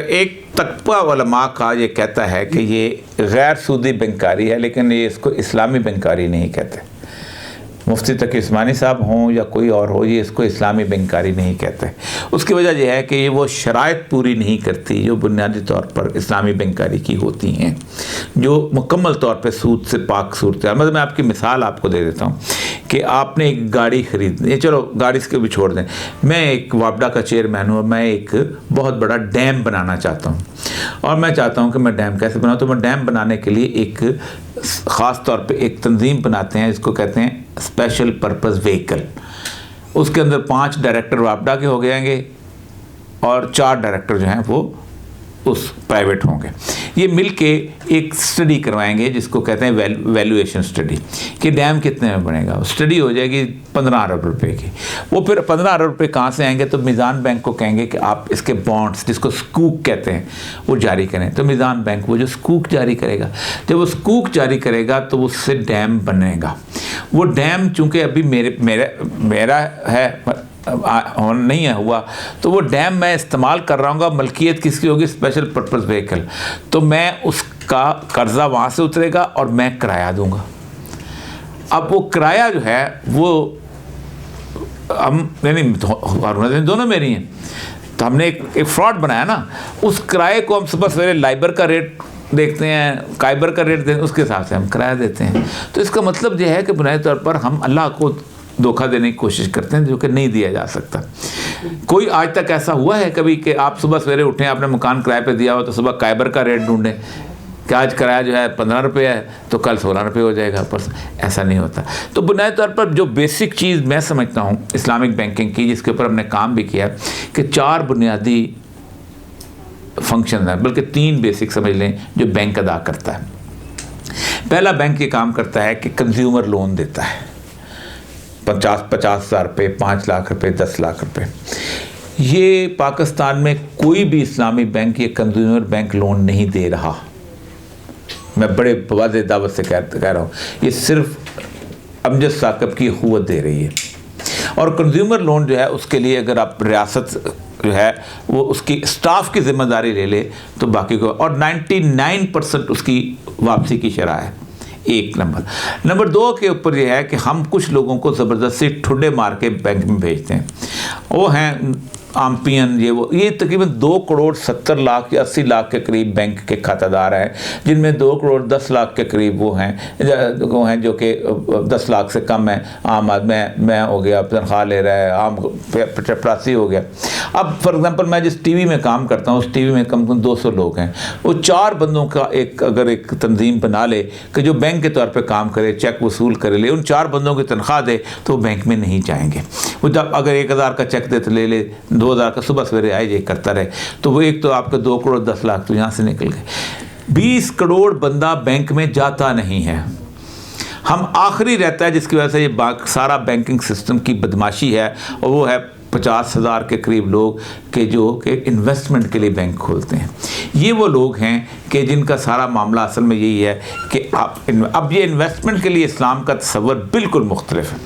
ایک طبقہ علماء کا یہ کہتا ہے کہ یہ غیر سودی بینکاری ہے، لیکن یہ اس کو اسلامی بینکاری نہیں کہتے۔ مفتی تقی عثمانی صاحب ہوں یا کوئی اور ہو، یہ اس کو اسلامی بینکاری نہیں کہتے۔ اس کی وجہ یہ ہے کہ یہ وہ شرائط پوری نہیں کرتی جو بنیادی طور پر اسلامی بینکاری کی ہوتی ہیں، جو مکمل طور پہ سود سے پاک صورت ہے۔ مطلب میں آپ کی مثال آپ کو دے دیتا ہوں کہ آپ نے ایک گاڑی خریدنی ہے، چلو گاڑی اس کے بھی چھوڑ دیں، میں ایک واپڈا کا چیئرمین ہوں، میں ایک بہت بڑا ڈیم بنانا چاہتا ہوں، اور میں چاہتا ہوں کہ میں ڈیم کیسے بناؤں۔ تو میں ڈیم بنانے کے لیے ایک خاص طور پہ ایک تنظیم بناتے ہیں، اس کو کہتے ہیں اسپیشل پرپز وہیکل۔ اس کے اندر 5 ڈائریکٹر واپڈا کے ہو گئیں گے اور 4 ڈائریکٹر جو ہیں وہ اس پرائیویٹ ہوں گے۔ یہ مل کے ایک سٹڈی کروائیں گے جس کو کہتے ہیں ویلیویشن سٹڈی، کہ ڈیم کتنے میں بنے گا۔ سٹڈی ہو جائے گی 15 ارب روپے کی۔ وہ پھر 15 ارب روپے کہاں سے آئیں گے؟ تو میزان بینک کو کہیں گے کہ آپ اس کے بانڈس، جس کو سکوک کہتے ہیں، وہ جاری کریں۔ تو میزان بینک وہ جو سکوک جاری کرے گا، جب وہ سکوک جاری کرے گا تو اس سے ڈیم بنے گا۔ وہ ڈیم چونکہ ابھی میرا ہے، نہیں ہے ہوا، تو وہ ڈیم میں استعمال کر رہا ہوں گا، ملکیت کس کی ہوگی؟ Special purpose vehicle. تو میں اس کا قرضہ وہاں سے اترے گا اور میں کرایہ دوں گا۔ اب وہ کرایہ جو ہے وہ ہم دونوں میری ہیں، تو ہم نے ایک فراڈ بنایا نا، اس کرائے کو ہم صبح سویرے لائبر کا ریٹ دیکھتے ہیں، کائبر کا ریٹ دیکھتے ہیں، اس کے حساب سے ہم کرایہ دیتے ہیں۔ تو اس کا مطلب یہ ہے کہ بنیادی طور پر ہم اللہ کو دھوکہ دینے کی کوشش کرتے ہیں، جو کہ نہیں دیا جا سکتا۔ کوئی آج تک ایسا ہوا ہے کبھی کہ آپ صبح سویرے اٹھیں، آپ نے مکان کرائے پہ دیا ہو تو صبح کائبر کا ریٹ ڈھونڈیں کہ آج کرایہ جو ہے 15 روپے ہے تو کل 16 روپے ہو جائے گا، پرسوں؟ ایسا نہیں ہوتا۔ تو بنیادی طور پر جو بیسک چیز میں سمجھتا ہوں اسلامک بینکنگ کی، جس کے اوپر ہم نے کام بھی کیا، کہ 4 بنیادی فنکشن ہیں، بلکہ 3 بیسک سمجھ لیں جو بینک ادا کرتا ہے۔ پہلا، بینک یہ کام کرتا ہے کہ کنزیومر لون دیتا ہے، 50,000 روپے، 5 لاکھ روپے، 10 لاکھ روپے۔ یہ پاکستان میں کوئی بھی اسلامی بینک یہ کنزیومر بینک لون نہیں دے رہا۔ میں بڑے واضح دعوت سے کہہ رہا ہوں، یہ صرف امجد ثاقب کی قوت دے رہی ہے۔ اور کنزیومر لون جو ہے اس کے لیے اگر آپ ریاست جو ہے وہ اس کی اسٹاف کی ذمہ داری لے لے تو باقی کو، اور 99% اس کی واپسی کی شرح ہے۔ ایک نمبر 2 کے اوپر یہ ہے کہ ہم کچھ لوگوں کو زبردستی ٹھڈے مار کے بینک میں بھیجتے ہیں۔ وہ ہیں آمپین، یہ تقریباً 2 کروڑ 70 لاکھ یا 80 لاکھ کے قریب بینک کے کھاتہ دار ہیں، جن میں 2 کروڑ 10 لاکھ کے قریب وہ ہیں جو کہ 10 لاکھ سے کم ہیں۔ عام آدمی میں ہو گیا، تنخواہ لے رہا ہے، عام چپراسی ہو گیا۔ اب فار ایگزامپل میں جس ٹی وی میں کام کرتا ہوں، اس ٹی وی میں کم 200 لوگ ہیں، وہ 4 بندوں کا اگر ایک تنظیم بنا لے کہ جو بینک کے طور پہ کام کرے، چیک وصول کرے لے، ان 4 بندوں کی تنخواہ دے تو وہ بینک میں نہیں جائیں گے۔ وہ جب اگر 1000 کا چیک دے تو لے لے، 2000 کا صبح سویرے آئے جائے کرتا رہے، تو وہ ایک تو آپ کے 2 کروڑ 10 لاکھ تو یہاں سے نکل گئے۔ 20 کروڑ بندہ بینک میں جاتا نہیں ہے۔ ہم آخری رہتا ہے جس کی وجہ سے یہ سارا بینکنگ سسٹم کی بدماشی ہے, اور وہ ہے 50,000 کے قریب لوگ جو کہ انویسٹمنٹ کے لیے بینک کھولتے ہیں. یہ وہ لوگ ہیں کہ جن کا سارا معاملہ اصل میں یہی ہے کہ اب یہ انویسٹمنٹ کے لیے اسلام کا تصور بالکل مختلف ہے.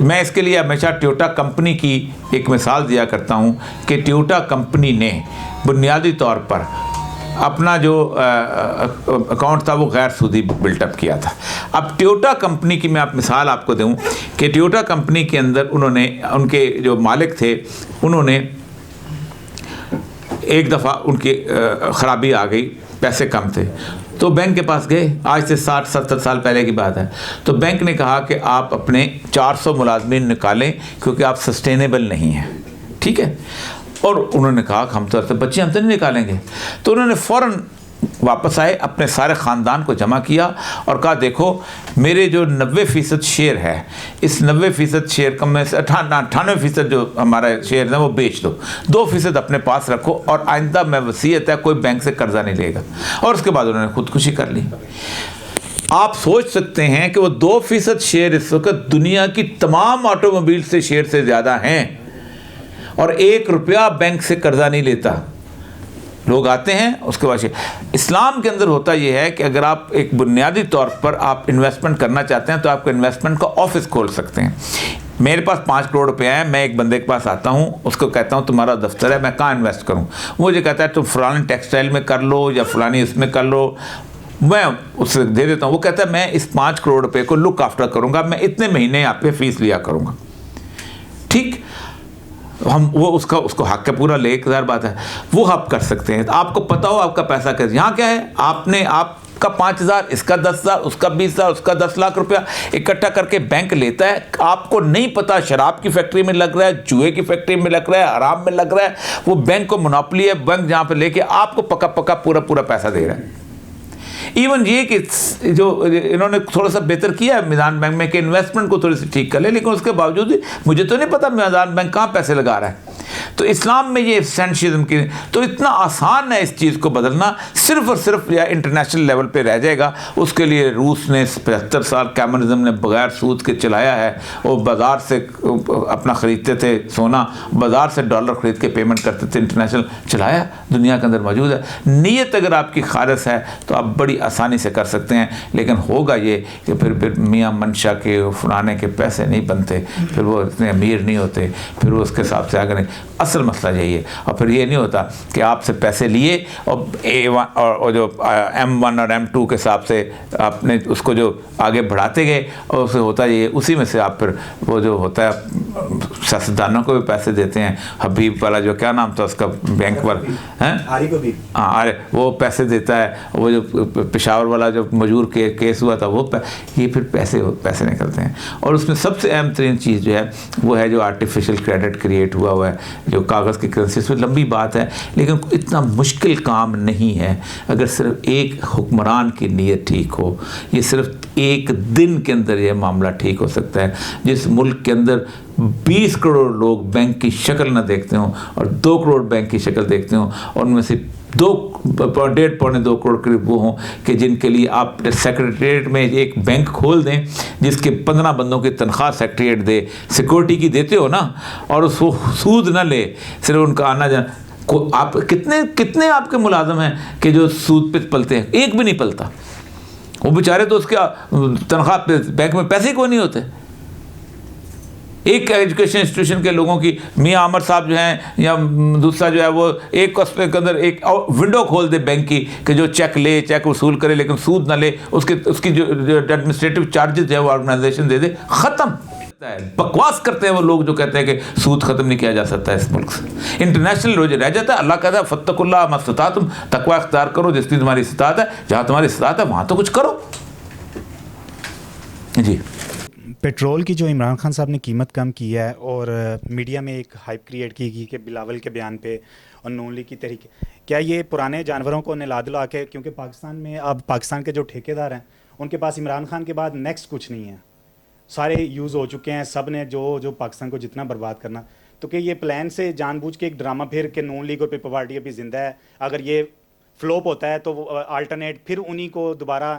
میں اس کے لیے ہمیشہ ٹویوٹا کمپنی کی ایک مثال دیا کرتا ہوں کہ ٹویوٹا کمپنی نے بنیادی طور پر اپنا جو اکاؤنٹ تھا وہ غیر سودی بلٹ اپ کیا تھا. اب ٹویوٹا کمپنی کی میں مثال آپ کو دوں کہ ٹویوٹا کمپنی کے اندر انہوں نے, ان کے جو مالک تھے, انہوں نے ایک دفعہ ان کی خرابی آ گئی, پیسے کم تھے, تو بینک کے پاس گئے. آج سے 60-70 سال پہلے کی بات ہے. تو بینک نے کہا کہ آپ اپنے 400 ملازمین نکالیں کیونکہ آپ سسٹینیبل نہیں ہیں, ٹھیک ہے. اور انہوں نے کہا کہ ہم تو بچے ہم تو نہیں نکالیں گے. تو انہوں نے فوراً واپس آئے, اپنے سارے خاندان کو جمع کیا اور کہا دیکھو میرے جو 90% شیئر ہے, اس 90% شیئر کم میں سے 98% جو ہمارا شیئر ہے وہ بیچ دو, 2% اپنے پاس رکھو, اور آئندہ میں وصیت ہے کوئی بینک سے قرضہ نہیں لے گا. اور اس کے بعد انہوں نے خودکشی کر لی. آپ سوچ سکتے ہیں کہ وہ 2% شیئر اس وقت دنیا کی تمام آٹو موبائل سے شیئر سے زیادہ ہیں, اور 1 روپیہ بینک سے قرضہ نہیں لیتا. لوگ آتے ہیں اس کے بعد. اسلام کے اندر ہوتا یہ ہے کہ اگر آپ ایک بنیادی طور پر آپ انویسٹمنٹ کرنا چاہتے ہیں تو آپ کو انویسٹمنٹ کا آفس کھول سکتے ہیں. میرے پاس 5 کروڑ روپے ہیں, میں ایک بندے کے پاس آتا ہوں, اس کو کہتا ہوں تمہارا دفتر ہے, میں کہاں انویسٹ کروں؟ وہ مجھے کہتا ہے تم فلانی ٹیکسٹائل میں کر لو یا فلانی اس میں کر لو. میں اس سے دے دیتا ہوں. وہ کہتا ہے میں اس 5 کروڑ روپے کو لک آفٹر کروں گا, میں اتنے مہینے آپ پہ فیس لیا کروں گا, ٹھیک. وہ اس کو حق ہے پورا لے, ایک ہزار بات ہے, وہ آپ کر سکتے ہیں. آپ کو پتا ہو آپ کا پیسہ کیسے. یہاں کیا ہے, آپ کا 5,000, اس کا 10,000, اس کا 20,000, اس کا 10 لاکھ روپیہ اکٹھا کر کے بینک لیتا ہے. آپ کو نہیں پتا شراب کی فیکٹری میں لگ رہا ہے, جوئے کی فیکٹری میں لگ رہا ہے, حرام میں لگ رہا ہے. وہ بینک کو منوپلی ہے, بینک جہاں پہ لے کے آپ کو پکا پورا پیسہ دے رہا ہے. ایون یہ کہ جو انہوں نے تھوڑا سا بہتر کیا ہے میزان بینک میں کہ انویسٹمنٹ کو تھوڑی سی ٹھیک کر لے, لیکن اس کے باوجود مجھے تو نہیں پتا میزان بینک کہاں پیسے لگا رہا ہے. تو اسلام میں یہ سینشزم کی, تو اتنا آسان ہے اس چیز کو بدلنا, صرف اور صرف یا انٹرنیشنل لیول پہ رہ جائے گا. اس کے لیے روس نے 75 سال کیمرزم نے بغیر سود کے چلایا ہے. وہ بازار سے اپنا خریدتے تھے سونا, بازار سے ڈالر خرید کے پیمنٹ کرتے تھے, انٹرنیشنل چلایا, دنیا کے اندر موجود ہے. نیت اگر آپ کی خالص ہے تو آپ بڑی آسانی سے کر سکتے ہیں. لیکن ہوگا یہ کہ پھر میاں منشا کے فلانے کے پیسے نہیں بنتے, پھر وہ اتنے امیر نہیں ہوتے, پھر وہ اس کے حساب سے آگے نہیں. اصل مسئلہ یہی ہے. اور پھر یہ نہیں ہوتا کہ آپ سے پیسے لیے اور A1 اور جو M1 اور M2 کے حساب سے آپ نے اس کو جو آگے بڑھاتے گئے, اور اسے ہوتا یہ اسی میں سے آپ پھر وہ جو ہوتا ہے سیاستدانوں کو بھی پیسے دیتے ہیں. حبیب والا جو کیا نام تھا اس کا بینک پر, ہاں وہ پیسے دیتا ہے. وہ جو پشاور والا جو مجور کیس ہوا تھا وہ یہ پھر پیسے نکلتے ہیں. اور اس میں سب سے اہم ترین چیز جو ہے وہ ہے جو آرٹیفیشل کریڈٹ کریٹ ہوا ہے, جو کاغذ کی کرنسی. اس میں لمبی بات ہے لیکن اتنا مشکل کام نہیں ہے اگر صرف ایک حکمران کی نیت ٹھیک ہو. یہ صرف ایک دن کے اندر یہ معاملہ ٹھیک ہو سکتا ہے. جس ملک کے اندر 20 کروڑ لوگ بینک کی شکل نہ دیکھتے ہوں اور 2 کروڑ بینک کی شکل دیکھتے ہوں, اور ان میں سے 1.5-2 کروڑ قریب وہ ہوں کہ جن کے لیے آپ سیکریٹریٹ میں ایک بینک کھول دیں جس کے 15 بندوں کی تنخواہ سیکریٹریٹ دے, سیکورٹی کی دیتے ہو نا, اور اس کو سود نہ لے, صرف ان کا آنا جانا. آپ کتنے آپ کے ملازم ہیں کہ جو سود پہ پلتے ہیں؟ ایک بھی نہیں پلتا. وہ بیچارے تو اس کے تنخواہ پہ بینک میں پیسے کوئی نہیں ہوتے. ایک ایجوکیشن انسٹیٹیوشن کے لوگوں کی میاں عامر صاحب جو ہیں یا دوسرا جو ہے وہ ایک اس کے اندر ایک ونڈو کھول دے بینک کی کہ جو چیک وصول کرے لیکن سود نہ لے, اس کی جو ایڈمنسٹریٹو چارجز ہے وہ آرگنائزیشن دے دے, ختم. بکواس کرتے ہیں وہ لوگ جو کہتے ہیں کہ سود ختم نہیں کیا جا سکتا ہے اس ملک سے. انٹرنیشنل روز رہ جاتا ہے. اللہ کہتا ہے فتقوا اللہ ما استطعتم, تقوی اختیار کرو جتنی تمہاری استطاعت ہے. جہاں تمہاری استطاعت ہے وہاں تو کچھ کرو. جی, پیٹرول کی جو عمران خان صاحب نے قیمت کم کی ہے اور میڈیا میں ایک ہائپ کریٹ کی گئی کہ بلاول کے بیان پہ اور نون لیگ کی تحریک, کیا یہ پرانے جانوروں کو نلا دلا کے, کیونکہ پاکستان میں اب پاکستان کے جو ٹھیکیدار ہیں ان کے پاس عمران خان کے بعد نیکسٹ کچھ نہیں ہے, سارے یوز ہو چکے ہیں, سب نے جو پاکستان کو جتنا برباد کرنا, تو کہ یہ پلان سے جان بوجھ کے ایک ڈرامہ پھر کہ نون لیگ اور پیپل پارٹی ابھی زندہ ہے, اگر یہ فلوپ ہوتا ہے تو وہ آلٹرنیٹ پھر انہی کو دوبارہ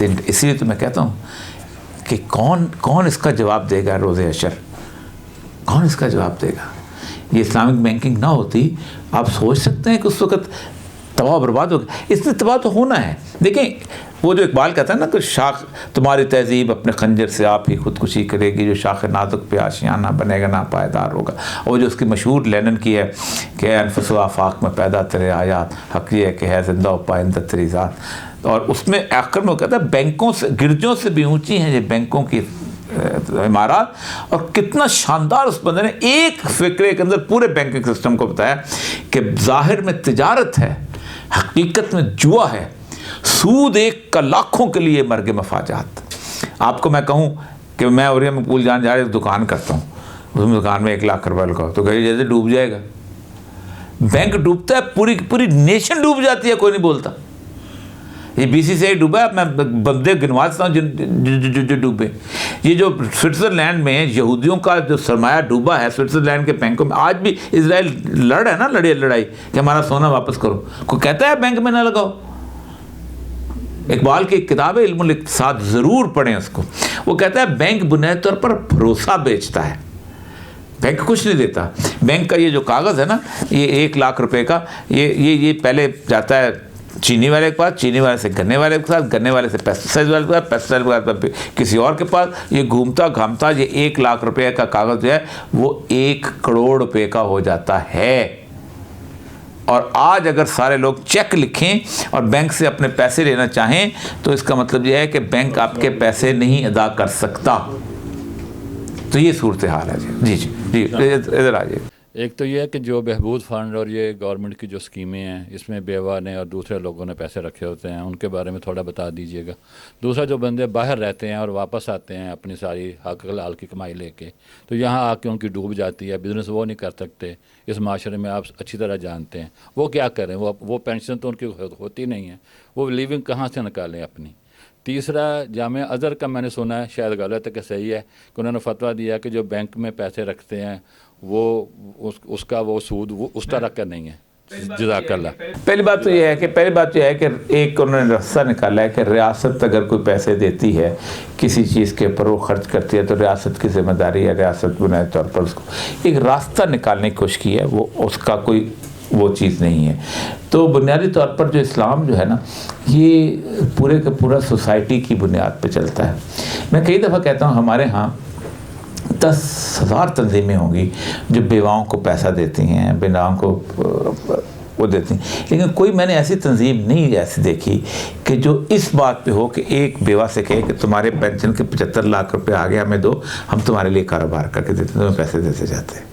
اسی لیے تو میں کہتا ہوں کہ کون اس کا جواب دے گا روز حشر؟ کون اس کا جواب دے گا؟ یہ اسلامک بینکنگ نہ ہوتی، آپ سوچ سکتے ہیں کہ اس وقت تباہ و برباد ہو گیا. اس نے تباہ تو ہونا ہے. دیکھیں وہ جو اقبال کہتا ہے نا کہ شاخ تمہاری تہذیب اپنے خنجر سے آپ ہی خودکشی کرے گی، جو شاخ نازک پہ آشیانہ بنے گا نا پائیدار ہوگا. اور جو اس کی مشہور لینن کی ہے کہ انفس و آفاق میں پیدا تیرے آیات، حق یہ ہے کہ ہے زندہ و پائندہ تیری ذات. اور اس میں آخر میں وہ کہتا ہے بینکوں سے، گرجوں سے بھی اونچی ہیں یہ بینکوں کی عمارات. اور کتنا شاندار اس بندے نے ایک فقرے کے اندر پورے بینکنگ سسٹم کو بتایا کہ ظاہر میں تجارت ہے، حقیقت میں جوا ہے، سود ایک کا لاکھوں کے لیے مرگ مفاجات. آپ کو میں کہوں کہ میں اوریا میں پول جان جا رہے دکان کرتا ہوں، اس دکان میں 1 لاکھ روپے لگاؤ تو کہیں جیسے ڈوب جائے گا. بینک ڈوبتا ہے، پوری نیشن ڈوب جاتی ہے، کوئی نہیں بولتا. یہ BCCI ڈوبا ہے، میں بندے گنوا دیتا ہوں جو ڈوبے. یہ جو سوئٹزرلینڈ میں یہودیوں کا جو سرمایہ ڈوبا ہے سوئٹزرلینڈ کے بینکوں میں، آج بھی اسرائیل لڑ ہے نا لڑائی کہ ہمارا سونا واپس کرو. کوئی کہتا ہے بینک میں نہ لگاؤ؟ اقبال کی ایک کتاب ہے علم الاقتصاد، ضرور پڑھیں اس کو. وہ کہتا ہے بینک بنیادی طور پر بھروسہ بیچتا ہے، بینک کچھ نہیں دیتا. بینک کا یہ جو کاغذ ہے نا، یہ 1 لاکھ روپے کا، یہ پہلے جاتا ہے چینی والے کے پاس، چینی والے سے گنے والے کے پاس، گنے والے سے پیسٹیسائڈ والے کے پاس، پیسٹیسائڈ والے کے پاس کسی اور کے پاس. یہ گھومتا گھامتا یہ 1 لاکھ روپے کا کاغذ جو ہے وہ 1 کروڑ روپے کا ہو جاتا ہے. اور آج اگر سارے لوگ چیک لکھیں اور بینک سے اپنے پیسے لینا چاہیں تو اس کا مطلب یہ ہے کہ بینک آپ کے پیسے نہیں ادا کر سکتا. تو یہ صورتحال ہے. جی ادھر آئیے. ایک تو یہ ہے کہ جو بہبود فنڈ اور یہ گورنمنٹ کی جو اسکیمیں ہیں اس میں بیوہ نے اور دوسرے لوگوں نے پیسے رکھے ہوتے ہیں، ان کے بارے میں تھوڑا بتا دیجئے گا. دوسرا جو بندے باہر رہتے ہیں اور واپس آتے ہیں اپنی ساری حق حلال کی کمائی لے کے، تو یہاں آ کے ان کی ڈوب جاتی ہے، بزنس وہ نہیں کر سکتے. اس معاشرے میں آپ اچھی طرح جانتے ہیں وہ کیا کریں، وہ پینشن تو ان کی ہوتی نہیں ہے، وہ لیونگ کہاں سے نکالیں اپنی. تیسرا جامعہ ازہر کا میں نے سنا ہے، شاید غلط ہے کہ صحیح ہے، کہ انہوں نے فتویٰ دیا کہ جو بینک میں پیسے رکھتے ہیں وہ اس کا وہ سود وہ اس طرح کا نہیں ہے. جزاک اللہ. پہلی بات تو یہ ہے کہ ایک انہوں نے راستہ نکالا ہے کہ ریاست اگر کوئی پیسے دیتی ہے کسی چیز کے اوپر وہ خرچ کرتی ہے تو ریاست کی ذمہ داری ہے، ریاست بنیادی طور پر اس کو ایک راستہ نکالنے کی کوشش کی ہے، وہ اس کا کوئی وہ چیز نہیں ہے. تو بنیادی طور پر جو اسلام جو ہے نا یہ پورے کا پورا سوسائٹی کی بنیاد پہ چلتا ہے. میں کئی دفعہ کہتا ہوں ہمارے ہاں 10,000 تنظیمیں ہوں گی جو بیواؤں کو پیسہ دیتی ہیں، بیواؤں کو وہ دیتی ہیں، لیکن کوئی میں نے ایسی تنظیم نہیں ایسی دیکھی کہ جو اس بات پہ ہو کہ ایک بیوہ سے کہے کہ تمہارے پینشن کے 75 لاکھ روپے آگے ہمیں دو، ہم تمہارے لیے کاروبار کر کے دیتے ہیں، تمہیں پیسے دیتے جاتے ہیں.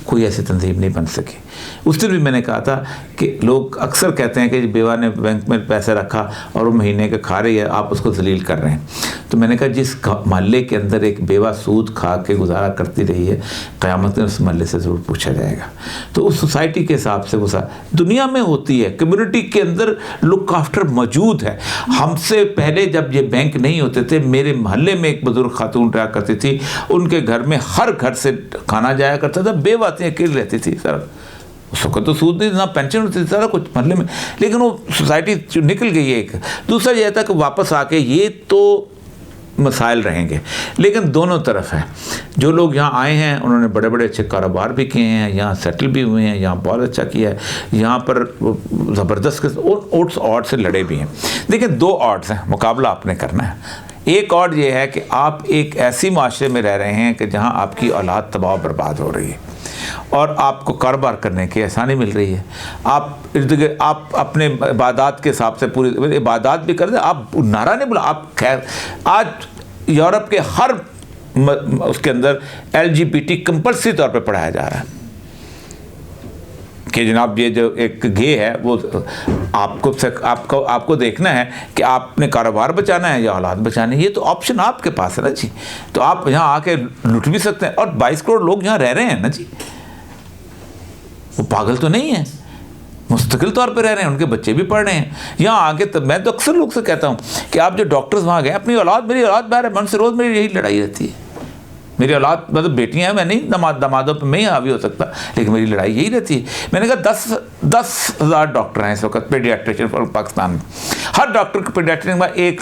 کوئی ایسی تنظیم نہیں بن سکی. اس دن بھی میں نے کہا تھا کہ لوگ اکثر کہتے ہیں کہ بیوہ نے بینک میں پیسے رکھا اور وہ مہینے کا کھا رہی ہے، آپ اس کو ذلیل کر رہے ہیں. تو میں نے کہا جس محلے کے اندر ایک بیوہ سود کھا کے گزارا کرتی رہی ہے، قیامت میں اس محلے سے ضرور پوچھا جائے گا. تو اس سوسائٹی کے حساب سے وہ دنیا میں ہوتی ہے، کمیونٹی کے اندر لک آفٹر موجود ہے. ہم سے پہلے جب یہ بینک نہیں ہوتے تھے، میرے محلے میں ایک بزرگ خاتون رہا کرتی تھی، ان کے گھر میں ہر گھر سے کھانا جایا کرتا تھا، بیوہ تھی، اکیلی رہتی تھی. سر اس وقت تو سود نہیں، نہ پینشن ہوتی تھی، سارا کچھ محلے میں، لیکن وہ سوسائٹی نکل گئی ہے. ایک دوسرا یہ تھا کہ واپس آ کے یہ تو مسائل رہیں گے، لیکن دونوں طرف ہے. جو لوگ یہاں آئے ہیں انہوں نے بڑے بڑے اچھے کاروبار بھی کیے ہیں، یہاں سیٹل بھی ہوئے ہیں، یہاں بہت اچھا کیا ہے، یہاں پر زبردست اوٹس آڈ سے لڑے بھی ہیں. دیکھیں 2 آڈس ہیں، مقابلہ آپ نے کرنا ہے. ایک آڈ یہ ہے کہ آپ ایک ایسی معاشرے میں رہ رہے ہیں کہ جہاں آپ کی اولاد تباہ و برباد ہو رہی ہے اور آپ کو کاروبار کرنے کی آسانی مل رہی ہے. آپ اپنے عبادات کے حساب سے پوری عبادات بھی کر دیں. آپ نعرہ نہیں بولا، آپ خیر آج یورپ کے ہر اس کے اندر LGBT کمپلسری طور پہ پڑھایا جا رہا ہے کہ جناب یہ جو ایک گے ہے وہ آپ کو دیکھنا ہے کہ آپ نے کاروبار بچانا ہے یا اولاد بچانی ہے. یہ تو آپشن آپ کے پاس ہے نا جی. تو آپ یہاں آ کے لٹ بھی سکتے ہیں. اور 22 کروڑ لوگ یہاں رہ رہے ہیں نا جی، وہ پاگل تو نہیں ہیں، مستقل طور پہ رہ رہے ہیں، ان کے بچے بھی پڑھ رہے ہیں یہاں آ کے. میں تو اکثر لوگ سے کہتا ہوں کہ آپ جو ڈاکٹرز وہاں گئے، اپنی اولاد، میری اولاد باہر ہے، من سے روز میری یہی لڑائی رہتی ہے. میری اولاد مطلب بیٹیاں ہیں، میں نہیں دمادوں پہ میں حاوی ہو سکتا، لیکن میری لڑائی یہی رہتی ہے. میں نے کہا 10,000 ڈاکٹر ہیں اس وقت پیڈیاٹریشین پاکستان میں. ہر ڈاکٹر کے پیڈیاٹرین میں ایک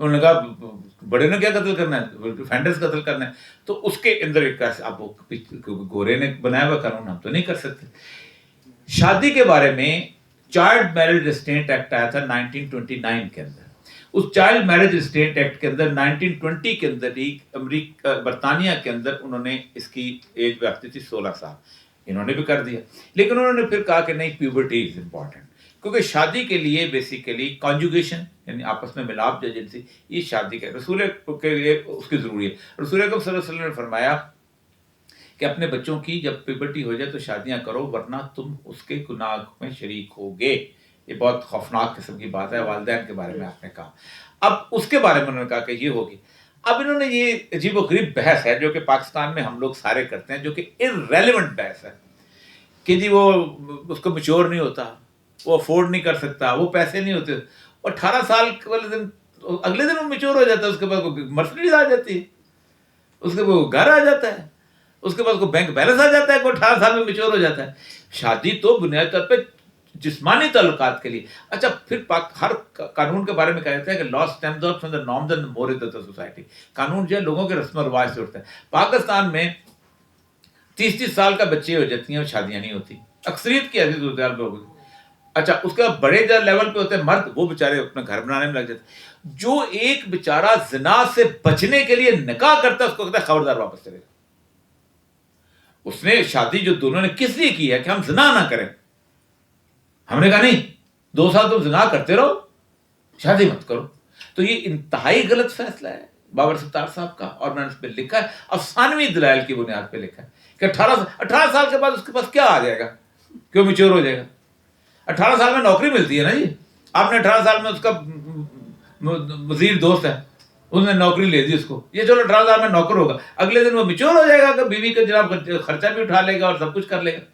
انہوں نے کہا بڑے نے کیا قتل کرنا ہے, فینڈرز قتل کرنا ہے. تو اس کے اندر ایک اب گورے نے بنایا ہوا قانون, ہم تو نہیں کر سکتے. شادی کے بارے میں چائلڈ میرج ریسٹرینٹ ایکٹ آیا تھا 1929 کے اندر. اس چائلڈ میرج ریسٹرینٹ ایکٹ کے اندر 1920 کے اندر ہی برطانیہ کے اندر انہوں نے اس کی ایج رکھتی تھی 16 سال, انہوں نے بھی کر دیا. لیکن انہوں نے پھر کہا کہ نہیں, پیوبرٹی از امپورٹنٹ, کیونکہ شادی کے لیے بیسیکلی کانجوگیشن یعنی آپس میں ملاپ جو جنسی, یہ شادی کے رسول کے لیے اس کی ضروری ہے. رسول اکرم صلی اللہ علیہ وسلم نے فرمایا کہ اپنے بچوں کی جب پیوبرٹی ہو جائے تو شادیاں کرو, ورنہ تم اس کے گناہ میں شریک ہوگے. یہ بہت خوفناک قسم کی بات ہے. والدین کے بارے میں آپ نے کہا. اب اس کے بارے میں انہوں نے کہا کہ یہ ہوگی. اب انہوں نے یہ عجیب و غریب بحث ہے جو کہ پاکستان میں ہم لوگ سارے کرتے ہیں, جو کہ irrelevant بحث ہے کہ جی وہ اس کو میچور نہیں ہوتا, وہ افورڈ نہیں کر سکتا, وہ پیسے نہیں ہوتے. اور 18 سال والے دن اگلے دن وہ میچور ہو جاتا ہے, اس کے بعد مرسڈیز آ جاتی ہے, اس کے بعد گھر آ جاتا ہے, اس کے بعد بینک بیلنس آ جاتا ہے, کوئی 18 سال میں میچور ہو جاتا ہے. شادی تو بنیادی طور پہ جسمانی تعلقات کے لیے. اچھا پھر ہر قانون کے بارے میں کہا جاتا ہے کہ law stems out from the norms and morals of the society. قانون جو ہے لوگوں کے رسم و رواج سے اٹھتا ہے. پاکستان میں 30 سال کا بچے ہو جاتی ہیں اور شادیاں نہیں ہوتی, اکثریت کی ایسی صورتحال پہ ہوگی. اچھا اس کے بعد بڑے جو لیول پہ ہوتے ہیں مرد, وہ بیچارے اپنا گھر بنانے میں لگ جاتے ہیں. جو ایک بیچارہ زنا سے بچنے کے لیے نکاح کرتا ہے اس کو کہتا ہے خبردار واپس چلے جا. اس نے شادی جو دونوں نے کس لیے کی ہے کہ ہم زنا نہ کریں. ہم نے کہا نہیں 2 سال تم زنا کرتے رہو, شادی مت کرو. تو یہ انتہائی غلط فیصلہ ہے بابر ستار صاحب کا, اور میں نے اس پہ لکھا ہے, افسانوی دلائل کی بنیاد پہ لکھا ہے کہ 18 سال کے بعد اس کے پاس کیا آ جائے گا, کیوں میچور ہو جائے گا. 18 سال میں نوکری ملتی ہے نا جی. آپ نے 18 سال میں اس کا وزیر دوست ہے, اس نے نوکری لے دی اس کو, یہ چلو 18 سال میں نوکر ہوگا, اگلے دن وہ میچور ہو جائے گا تو بیوی کا جناب خرچہ بھی اٹھا لے گا اور سب کچھ کر لے گا.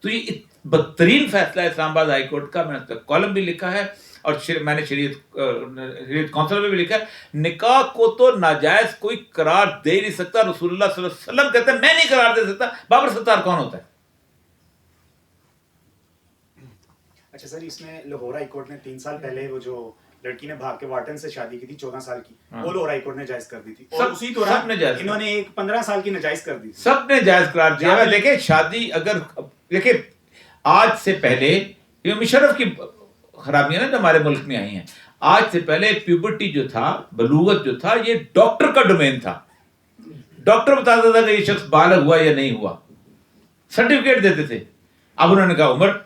تو یہ بدترین فیصلہ ہے اسلام آباد ہائی کورٹ کا. میں نے اس کا کالم بھی لکھا ہے اور میں نے شریعت کونسل میں بھی لکھا ہے. نکاح کو تو ناجائز کوئی قرار دے ہی نہیں سکتا. رسول اللہ صلی اللہ علیہ وسلم کہتے ہیں میں نہیں قرار دے سکتا. بابر ستار کون ہوتا ہے؟ اچھا سر, اس میں لاہور ہائی کورٹ نے 3 سال پہلے وہ جو لڑکی نے بھاگ کے وارڈن سے شادی کی تھی 14 سال کی, وہ لاہور ہائی کورٹ نے جائز کر دی تھی, اور اسی دوران انہوں نے ایک 15 سال کی ناجائز کر دی. سب نے جائز قرار دیا ہے. دیکھیں شادی اگر دیکھیں آج سے پہلے یہ مشرف کی خرابیاں نا جو ہمارے ملک میں آئی ہیں, آج سے پہلے پیوبرٹی جو تھا, بلوغت جو تھا, یہ ڈاکٹر کا ڈومین تھا. ڈاکٹر بتاتا تھا کہ یہ شخص بالغ ہوا یا نہیں ہوا, سرٹیفکیٹ دیتے تھے. اب انہوں نے کہا عمر,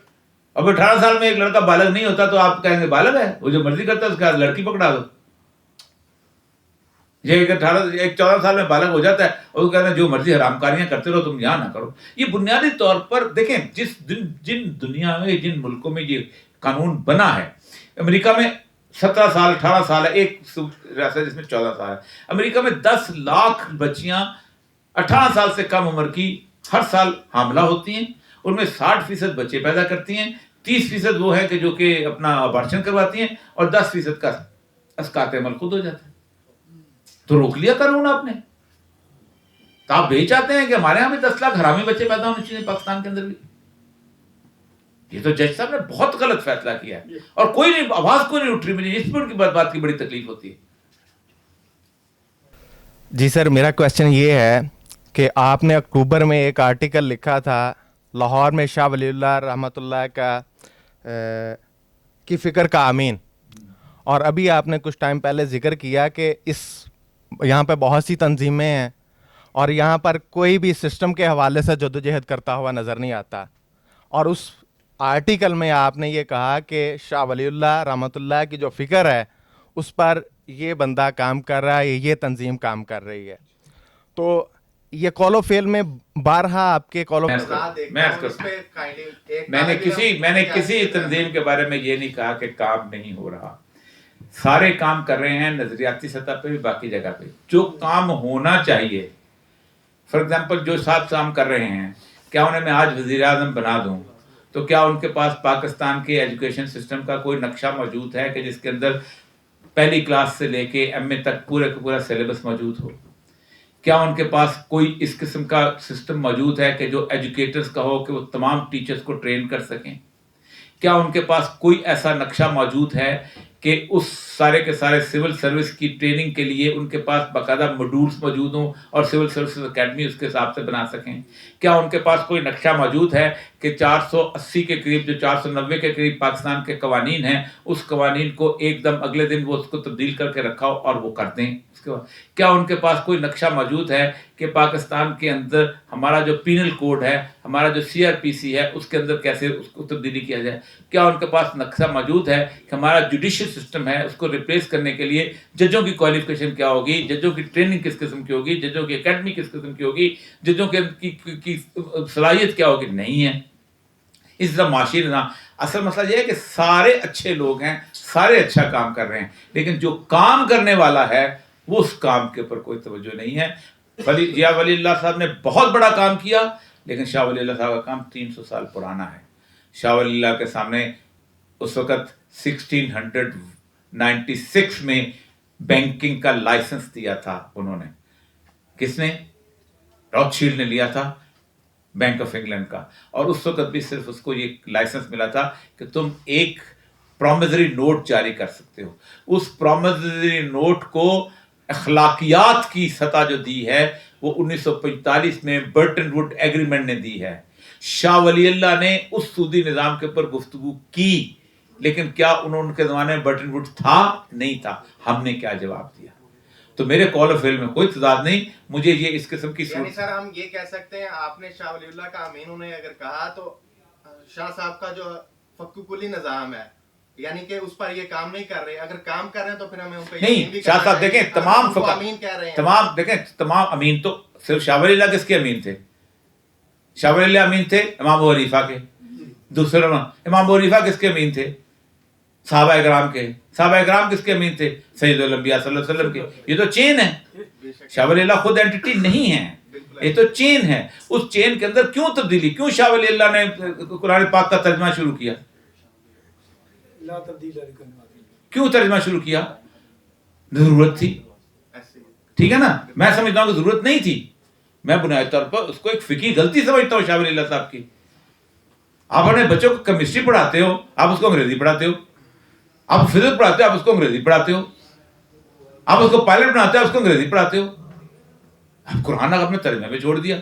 اب 18 سال میں ایک لڑکا بالغ نہیں ہوتا تو آپ کہیں گے بالغ ہے, وہ جو مرضی کرتا ہے اس کے ہاتھ لڑکی پکڑا دو. یہ 14 سال میں بالغ ہو جاتا ہے اور وہ کہتے ہیں جو مرضی حرام کاریاں کرتے رہو, تم یہاں نہ کرو. یہ بنیادی طور پر دیکھیں جن دنیا میں جن ملکوں میں یہ قانون بنا ہے, امریکہ میں 17 سال 18 سال ہے, ایک ریاست جس میں 14 سال ہے. امریکہ میں 10 لاکھ بچیاں 18 سال سے کم عمر کی ہر سال حاملہ ہوتی ہیں. ان میں 60% بچے پیدا کرتی ہیں, 30% وہ ہے کہ جو کہ اپنا آبارشن کرواتی ہیں, اور 10% کا اسقاط عمل خود ہو جاتا ہے. تو روک لیا قانون آپ نے. تو آپ بھی چاہتے ہیں کہ ہمارے یہاں بھی 10 لاکھ حرامی بچے پیدا ہونے چاہیے پاکستان کے اندر بھی. یہ تو جج صاحب نے بہت غلط فیصلہ کیا ہے, اور کوئی نہیں, آواز کوئی نہیں اٹھ رہی. مجھے اس پر کی بات کی بڑی تکلیف ہوتی ہے. جی سر, میرا کویشچن یہ ہے کہ آپ نے اکتوبر میں ایک آرٹیکل لکھا تھا لاہور میں شاہ ولی اللہ رحمۃ اللہ کا کی فکر کا امین, اور ابھی آپ نے کچھ ٹائم پہلے ذکر کیا کہ یہاں پہ بہت سی تنظیمیں ہیں اور یہاں پر کوئی بھی سسٹم کے حوالے سے جدوجہد کرتا ہوا نظر نہیں آتا. اور اس آرٹیکل میں آپ نے یہ کہا کہ شاہ ولی اللہ رحمۃ اللہ کی جو فکر ہے اس پر یہ بندہ کام کر رہا ہے, یہ تنظیم کام کر رہی ہے. تو یہ کال آف فیل میں بارہا آپ کے کال میں نے کسی تنظیم کے بارے میں یہ نہیں کہا کہ کام نہیں ہو رہا. سارے کام کر رہے ہیں, نظریاتی سطح پہ بھی, باقی جگہ پہ. جو کام ہونا چاہیے, فار ایگزامپل جو صاحب کام کر رہے ہیں, کیا انہیں میں آج وزیر اعظم بنا دوں تو کیا ان کے پاس پاکستان کے ایجوکیشن سسٹم کا کوئی نقشہ موجود ہے کہ جس کے اندر پہلی کلاس سے لے کے ایم اے تک پورے کا پورا سلیبس موجود ہو؟ کیا ان کے پاس کوئی اس قسم کا سسٹم موجود ہے کہ جو ایجوکیٹرز کا ہو کہ وہ تمام ٹیچرز کو ٹرین کر سکیں؟ کیا ان کے پاس کوئی ایسا نقشہ موجود ہے کہ اس سارے کے سارے سول سروس کی ٹریننگ کے لیے ان کے پاس باقاعدہ موڈولز موجود ہوں اور سول سروسز اکیڈمی اس کے حساب سے بنا سکیں؟ کیا ان کے پاس کوئی نقشہ موجود ہے کہ 480 کے قریب جو 490 کے قریب پاکستان کے قوانین ہیں اس قوانین کو ایک دم اگلے دن وہ اس کو تبدیل کر کے رکھا ہو اور وہ کر دیں؟ اس کے بعد کیا ان کے پاس کوئی نقشہ موجود ہے کہ پاکستان کے اندر ہمارا جو پینل کوڈ ہے، ہمارا جو CRPC ہے، اس کے اندر کیسے اس کو تبدیلی کیا جائے؟ کیا ان کے پاس نقشہ موجود ہے کہ ہمارا جوڈیشل سسٹم ہے اس کو ریپلیس کرنے کے لیے ججوں کی کوالیفیکیشن کیا ہوگی، ججوں کی ٹریننگ کس قسم کی ہوگی، ججوں کی اکیڈمی کس قسم کی ہوگی، ججوں کی صلاحیت کیا ہوگی؟ نہیں ہے۔ اس طرح معاشی نظام، اصل مسئلہ یہ ہے کہ سارے اچھے لوگ ہیں، سارے اچھا کام کر رہے ہیں، لیکن جو کام کرنے والا ہے وہ اس کام کے اوپر کوئی توجہ نہیں ہے۔ ضیاء ولی اللہ صاحب نے بہت بڑا کام کیا، لیکن شاہ ولی اللہ صاحب کا کام 300 سال پرانا ہے۔ شاہ ولی اللہ کے سامنے اس وقت 1696 میں بینکنگ کا لائسنس دیا تھا انہوں نے۔ کس نے؟ راکشیلڈ نے لیا تھا، بینک آف انگلینڈ کا، اور اس وقت بھی صرف اس کو یہ لائسنس ملا تھا کہ تم ایک پرومزری نوٹ جاری کر سکتے ہو۔ اس پرومزری نوٹ کو اخلاقیات کی سطح جو دی ہے وہ 1945 میں برٹن ووڈ ایگریمنٹ نے دی ہے۔ شاہ ولی اللہ نے اس سودی نظام کے اوپر گفتگو کی، لیکن کیا ان کے زمانے میں برٹن ووڈ تھا؟ نہیں تھا۔ ہم نے کیا جواب دیا؟ تو میرے قول و فعل میں کوئی تضاد نہیں۔ مجھے یہ اس قسم کی یعنی سر ہم یہ کہہ سکتے ہیں آپ نے شاہ ولی اللہ کا امین انہیں اگر کہا تو شاہ صاحب کا جو فقہ کلی نظام ہے یعنی کہ اس پر یہ کام نہیں کر رہے، اگر کام کر رہے ہیں تو پھر ہمیں ان کو نہیں۔ شاہ صاحب دیکھیں تمام فقہ امین کہہ رہے ہیں، تمام امین تو صرف شاہ ولی اللہ کس کے امین تھے؟ شاہ ولی اللہ امین تھے امام ابو حنیفہ کے۔ دوسرے امام ابو حنیفہ کس کے امین تھے؟ صحابہ اکرام کے۔ صحابہ اکرام کس کے امین تھے؟ سید الانبیاء صلی اللہ علیہ وسلم کے۔ یہ تو چین ہے، شاہ ولی اللہ خود اینٹی نہیں ہے، یہ تو چین ہے۔ اس چین کے اندر کیوں تبدیلی؟ کیوں شاہ ولی اللہ نے قرآن پاک کا ترجمہ شروع کیا؟ کیوں ترجمہ شروع کیا؟ ضرورت تھی، ٹھیک ہے نا؟ میں سمجھتا ہوں کہ ضرورت نہیں تھی۔ میں بنیادی طور پر اس کو ایک فقہی غلطی سمجھتا ہوں شاہ ولی اللہ صاحب کی۔ آپ اپنے بچوں کو کیمسٹری پڑھاتے ہو، آپ اس کو انگریزی پڑھاتے ہو، آپ فزکس پڑھاتے ہو، آپ اس کو انگریزی پڑھاتے ہو، آپ اس کو پائلٹ بناتے ہو، آپ اس کو انگریزی پڑھاتے ہو۔ آپ قرآن اپنے ترجمے میں چھوڑ دیا۔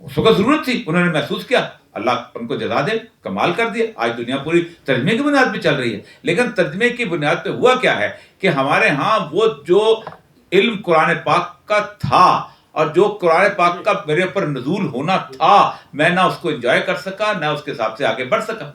اس وقت ضرورت تھی، انہوں نے محسوس کیا، اللہ ان کو جزا دے، کمال کر دیا۔ آج دنیا پوری ترجمے کی بنیاد پہ چل رہی ہے، لیکن ترجمے کی بنیاد پہ ہوا کیا ہے کہ ہمارے ہاں وہ جو علم قرآن پاک کا تھا اور جو قرآن پاک کا میرے اوپر نزول ہونا تھا، میں نہ اس کو انجوائے کر سکا، نہ اس کے حساب سے آگے بڑھ سکا۔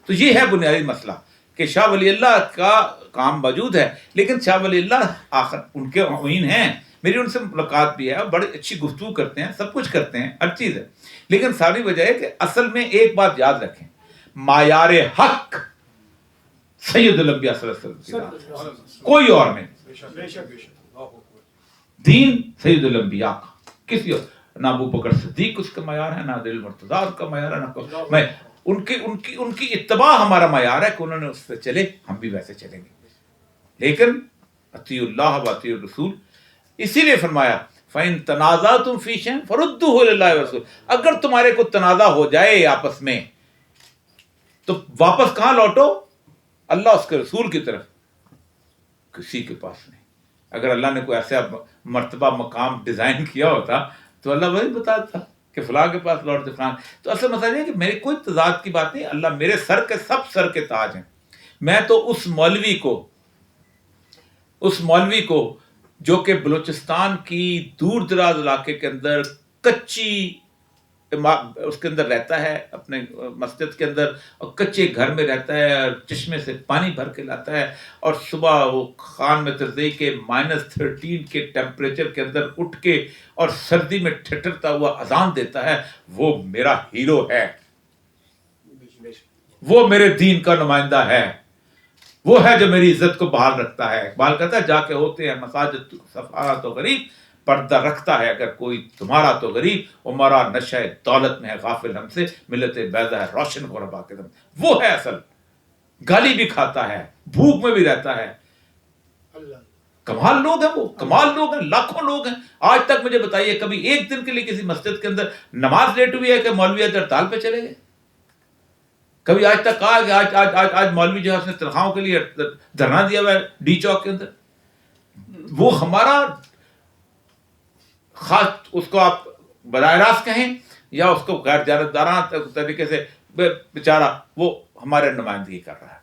تو یہ ہے بنیادی مسئلہ کہ شاہ ولی اللہ کا کام موجود ہے، لیکن شاہ ولی اللہ آخر ان کے امین ہیں۔ میری ان سے ملاقات بھی ہے، بڑی اچھی گفتگو کرتے ہیں، سب کچھ کرتے ہیں، ہر چیز ہے، لیکن ساری وجہ ہے کہ اصل میں ایک بات یاد رکھیں، معیار حق سید الانبیاء صلی اللہ علیہ وسلم، کوئی اور نہیں۔ دین سید الانبیاء کا، کسی اور، نہ ابو بکر صدیق اس کا معیار ہے، نہ دل مرتضیٰ کا معیار ہے، نہ میں ان کی اتباع ہمارا معیار ہے کہ انہوں نے اس پہ چلے، ہم بھی ویسے چلیں گے۔ لیکن اطیعوا اللہ و اطیعوا الرسول، اسی لیے فرمایا فَإِن تَنَازَعْتُمْ فِي شَيْءٍ فَرُدُّوهُ إِلَى اللَّهِ وَالرَّسُولِ، اگر تمہارے کو تنازع ہو جائے آپس میں تو واپس کہاں لوٹو؟ اللہ اس کے رسول کی طرف، کسی کے پاس نہیں۔ اگر اللہ نے کوئی ایسا مرتبہ مقام ڈیزائن کیا ہوتا تو اللہ وہی بتاتا کہ فلاں کے پاس لوٹ دے فلاں۔ تو اصل مسئلہ یہ ہے کہ میری کوئی تضاد کی بات نہیں، اللہ میرے سر کے سب سر کے تاج ہیں۔ میں تو اس مولوی کو جو کہ بلوچستان کی دور دراز علاقے کے اندر کچی اس کے اندر رہتا ہے، اپنے مسجد کے اندر، اور کچے گھر میں رہتا ہے، اور چشمے سے پانی بھر کے لاتا ہے، اور صبح وہ خان میں ترزئی کے -13 کے ٹیمپریچر کے اندر اٹھ کے اور سردی میں ٹھٹرتا ہوا اذان دیتا ہے، وہ میرا ہیرو ہے، وہ میرے دین کا نمائندہ ہے، وہ ہے جو میری عزت کو بحال رکھتا ہے۔ اقبال کہتا ہے جا کے ہوتے ہیں مساجد سفارا تو غریب، پردہ رکھتا ہے اگر کوئی تمہارا تو غریب، عمرہ نشہ دولت میں ہے غافل ہم سے، ملت بیضا ہے روشن غربا کے دم۔ وہ ہے اصل، گالی بھی کھاتا ہے، بھوک میں بھی رہتا ہے۔ کمال لوگ ہیں، وہ کمال لوگ ہیں، لاکھوں لوگ ہیں۔ آج تک مجھے بتائیے کبھی ایک دن کے لیے کسی مسجد کے اندر نماز لیٹ ہوئی ہے کہ مولوی ہڑتال پہ چلے گئے؟ کبھی آج تک کہا کہ آج آج آج آج مولوی جو ہے اس نے تنخواہوں کے لیے دھرنا دیا ہوا ہے ڈی چوک کے اندر. وہ ہمارا خاص اس کو آپ براہ راست کہیں یا اس کو غیر جانبدارانہ طریقے سے بیچارہ وہ ہمارے نمائندگی کر رہا ہے,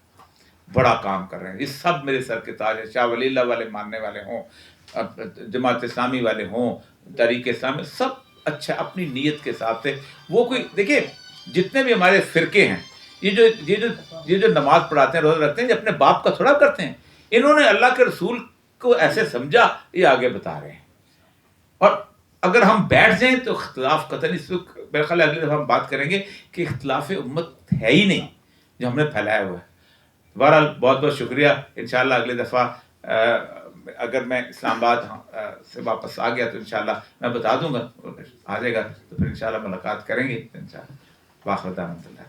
بڑا کام کر رہے ہیں. یہ سب میرے سر کے تاج ہے. شاہ ولی اللہ والے ماننے والے ہوں, جماعت اسلامی والے ہوں, تحریک اسلامی, سب اچھا اپنی نیت کے حساب سے. وہ کوئی دیکھیے جتنے بھی ہمارے فرقے ہیں یہ جو نماز پڑھاتے ہیں روزہ رکھتے ہیں یہ اپنے باپ کا تھوڑا کرتے ہیں. انہوں نے اللہ کے رسول کو ایسے سمجھا, یہ آگے بتا رہے ہیں. اور اگر ہم بیٹھ جائیں تو اختلاف قطعاً, اس وقت میرے خیال ہے اگلی دفعہ ہم بات کریں گے کہ اختلاف امت ہے ہی نہیں جو ہم نے پھیلایا ہوا ہے. بہرحال بہت بہت شکریہ. انشاءاللہ اگلی دفعہ اگر میں اسلام آباد سے واپس آ گیا تو انشاءاللہ میں بتا دوں گا, آ جائے گا تو پھر انشاءاللہ ملاقات کریں گے انشاءاللہ. واخر دعوانا